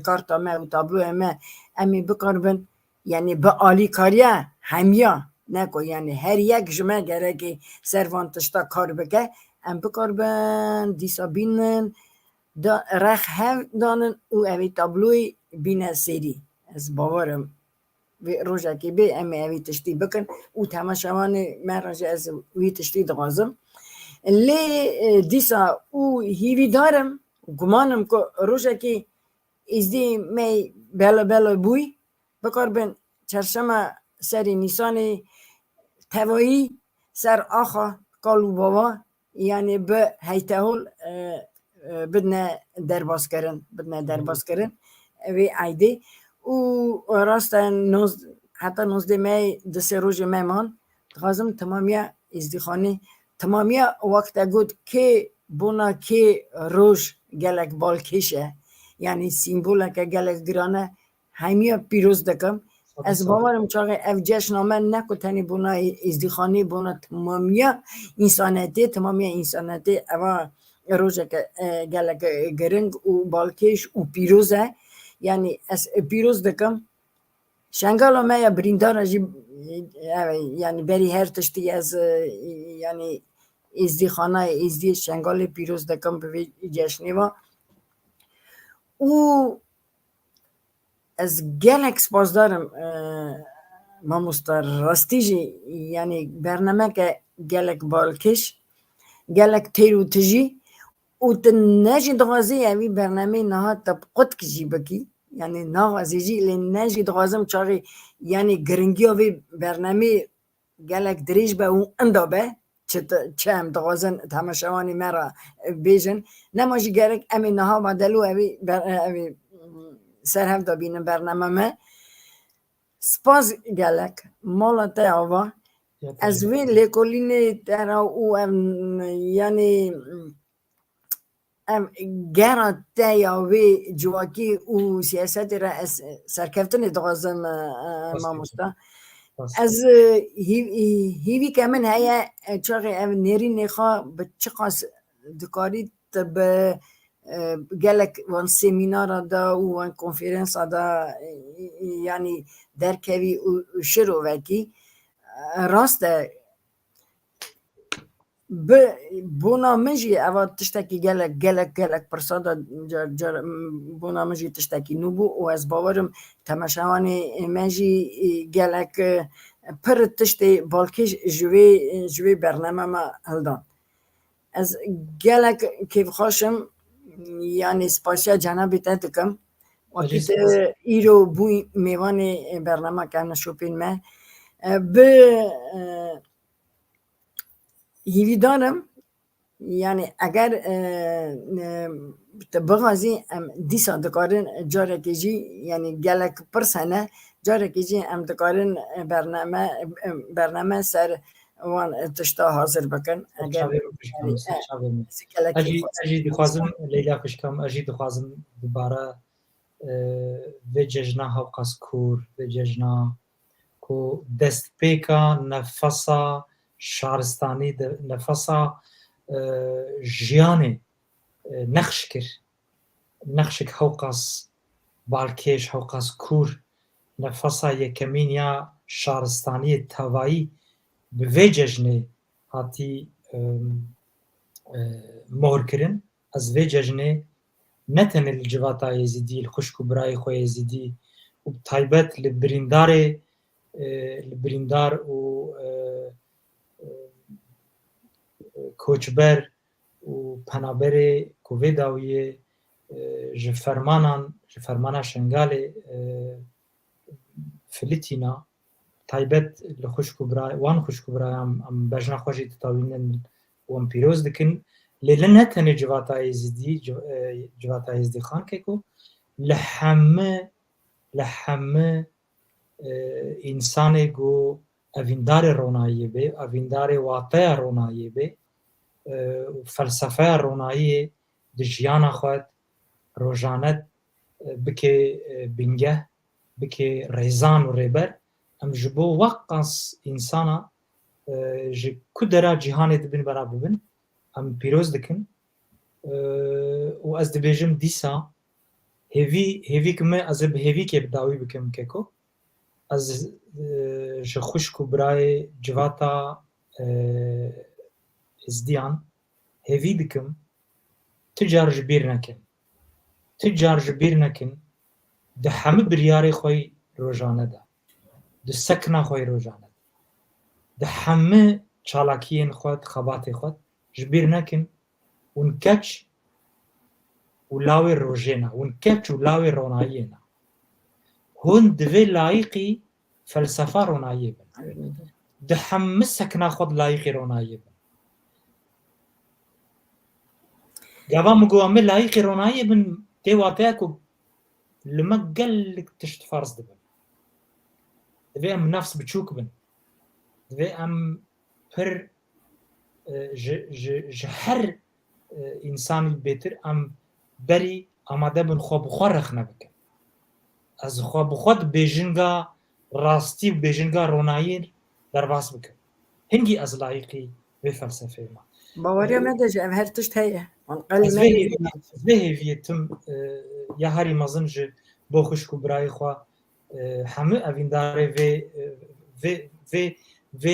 Speaker 1: کارتامه و تابلو امی بکار بن یعنی به آلی کاریا همیا نکو یعنی هر یک جمعه گره که سروان تشتا کار بگه ام بکار بن دیسا بینن رخ هم دانن او اوی تابلوی بینه سری از باورم روژه که بی امی اوی تشتی بکن او تماشاوان من راجع از اوی تشتی دغازم لی دیسا او هیوی دارم گمانم که روژه که ازدی می بلا بوی بکار بن چرشمه سری نیسانی توایی سر آخا کالو بابا یعنی به هیتهول بدنا درباز کرن وی عیده و راست حتی 19 می دسته روز میمان خواستم تمامیا ازدیخانی تمامیا وقت گود که بونا که روز گلک بالکشه یعنی سیمبوله که گلک گرانه همیا پیروز دکم از باورم چاقی اف جشنامه نکو تنی بونا ازدیخانی بونا تمامیا انسانیتی اما روژه که گلک گرنگ و بالکش و پیروزه یعنی از پیروز دکم شنگالا ما یا بریندار یعنی بری هر تشتی از یعنی ازدیخانه ازدی شنگال پیروز دکم به جشنی و از گلک سپاس دارم ماموستا راستیجی یعنی برنامه که گلک بالکش گلک تیرو تجی و تنجی دغازی اوی برنامه نها تبقت کجی بکی یعنی نغازی جی لین نجی دغازم چاقی یعنی گرنگی اوی برنامه گلک دریج به اون اندابه چه هم دغازن تماشاوانی مرا بیجن نماجی گرک امی نها مدلو اوی سرهف دا بینم برنامه ما سپاس گلک مالا تا آوا از وی لیکولین ترا او یعنی گرا تا یاوی جواکی او سیاست را از سرکفتن دغازم ماموستا از هیوی که من هیا چاقی نیری نخوا به چقاس دکاری به گلک وان سمینار دا و وان کنفرانس دا یعنی درکوی و شروع وکی راست بونا مجي أو تشتكي جالك برصادة جر بونا مجي تشتكي نوبو وأز باورم تماشواني مجي جالك پر تشتي بالكيش جوي برنامج ما هلدان از جالك كيف خاشم يعني سباسيا جنابي تاتكم وقتی ایرو بوی میوان برنامه کنه شوپین ما به هیوی دارم يعني اگر بغازي ام ديسا دكارن جارك يجي يعني جالك برسنة جارك يجي ام دكارن برنامج سر وان تشتا حاضر بكن اگر
Speaker 2: اجي دخوازم ليلى خوشكم اجي دخوازم دوباره و ججنا هوقاس کور و ججنا کو دست پیکا نفسا شهرستانی نفسا جیانه نقش کر نقشك هوقاس بالکیش هوقاس کور نفسا یکمین یا شهرستانی توایی به ججنه هاتی مهر کرن از و ججنه نتن الجواتا يزيدي الخشك براي خو يزيدي وبتايبت البريندار و كوچبر و پنابر كوفيداويه جفرمانا شنغالي فلتينا تايبت الخشك براي وان خشك براي ام بجنا خوشي تطاوين وان بيروز دكن لأن تاني جواتا يزدي خان كيكو لحمه إنساني جو أفيندار رونايي بي أفيندار واقع رونايي بي فلسفة رونايي دجيانا خوات روجانت بكي بنجه بكي ريزان وريبر أم جبو وقص إنسانا جي كدرا جهاني دبن براببن ام پیروز دکن و از دبیجم دیسا هیوی کمه از به هیوی که بداوی بکم کهکو از جخوش برای جواتا ازدیان هیوی بکم تجار جبیر نکن ده همه بریاری خوی روزانه ده ده سکنا خوی روزانه ده همه چالاکین خود خبات خود جبیر نکن ونكتش ولاوي روجينا ونكتش ولاوي رونايينا هون دوي لايقي فلسفة رونايي بن دحمسك ناخد لايقي رونايي بن جابا مقوامي لايقي رونايي بن تيواتاكو لما قلك تشت فرص دبن دوي ام نفس بتشوك بن دوي ام پر جحر انسان بهتر ام بری آماده بن خواب بخور رخنه بکن از خواب خود بیژنگا راستی و بیژنگا رونایی در باس بکن هنگی از لایقی به فلسفه ما
Speaker 1: باوریا مده جه هر تشت هیه
Speaker 2: از ویتم یا هری مزنج بو خوشکو برای خوا همه اوینداره و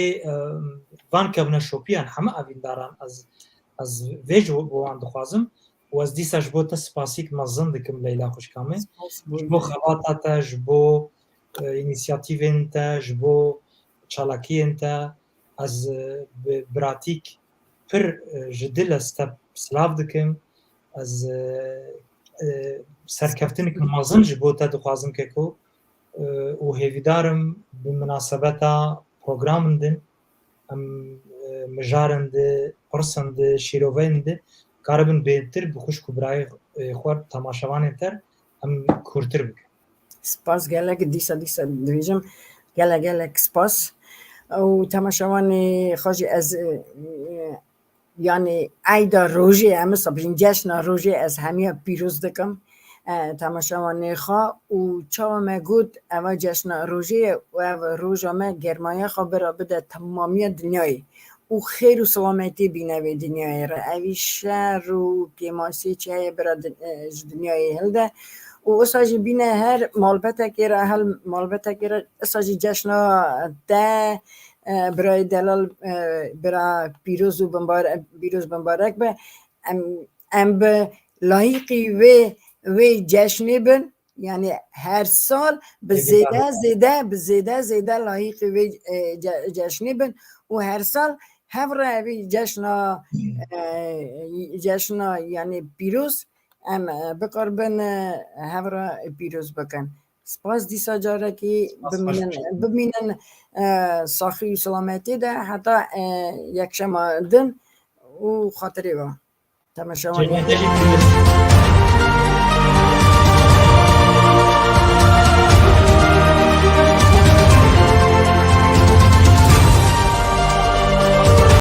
Speaker 2: وان کبنه شوپیان همه اوینداران از ویجو بوان دخوازم و از دیساش بو تسپاسیک مزن دکم لیلا خوشکامه جبو خواتا جبو اینیسیاتیوین تا جبو چالاکین تا از براتیک پر جدل استب سلاف دکم از سرکفتن که مزن جبو تا دخوازم که کو و هیویدارم بمناسبتا پروگرامن دن مجارند پرسند شیرووند کاربن بهتر بخوش کبرای خود تماشاوان تر ام کورتر بک
Speaker 1: سپاس گلک دیسا دویجم گلک سپاس و تماشاوان خواجی از يعني عيدا روجي أمس بين جشن روجي از همه پیروز دکم تماشاوان خوا و چاو ما گود اوا جشن روجي و اوا روجا ما گرمایا خبر بده تمامی دنیای و خیر و سلامتی بینه به دنیای را اوی شهر و پیماسی چه برا دنیای هلده و اساجی بینه هر مالبته که را هل مالبته که را اساجی جشن ده برای دلال برای پیروز بمبارک به ام به لایقی و جشنی بن یعنی هر سال به زیده لایقی و جشنی بن و هر سال هفره وی جشنا یعنی پیروز ام بقربن هفره پیروز بکن سپاس دیسا جاره که ببینن صحی و سلامتی ده حتی یک شما دن و خاطری با تماشاوانی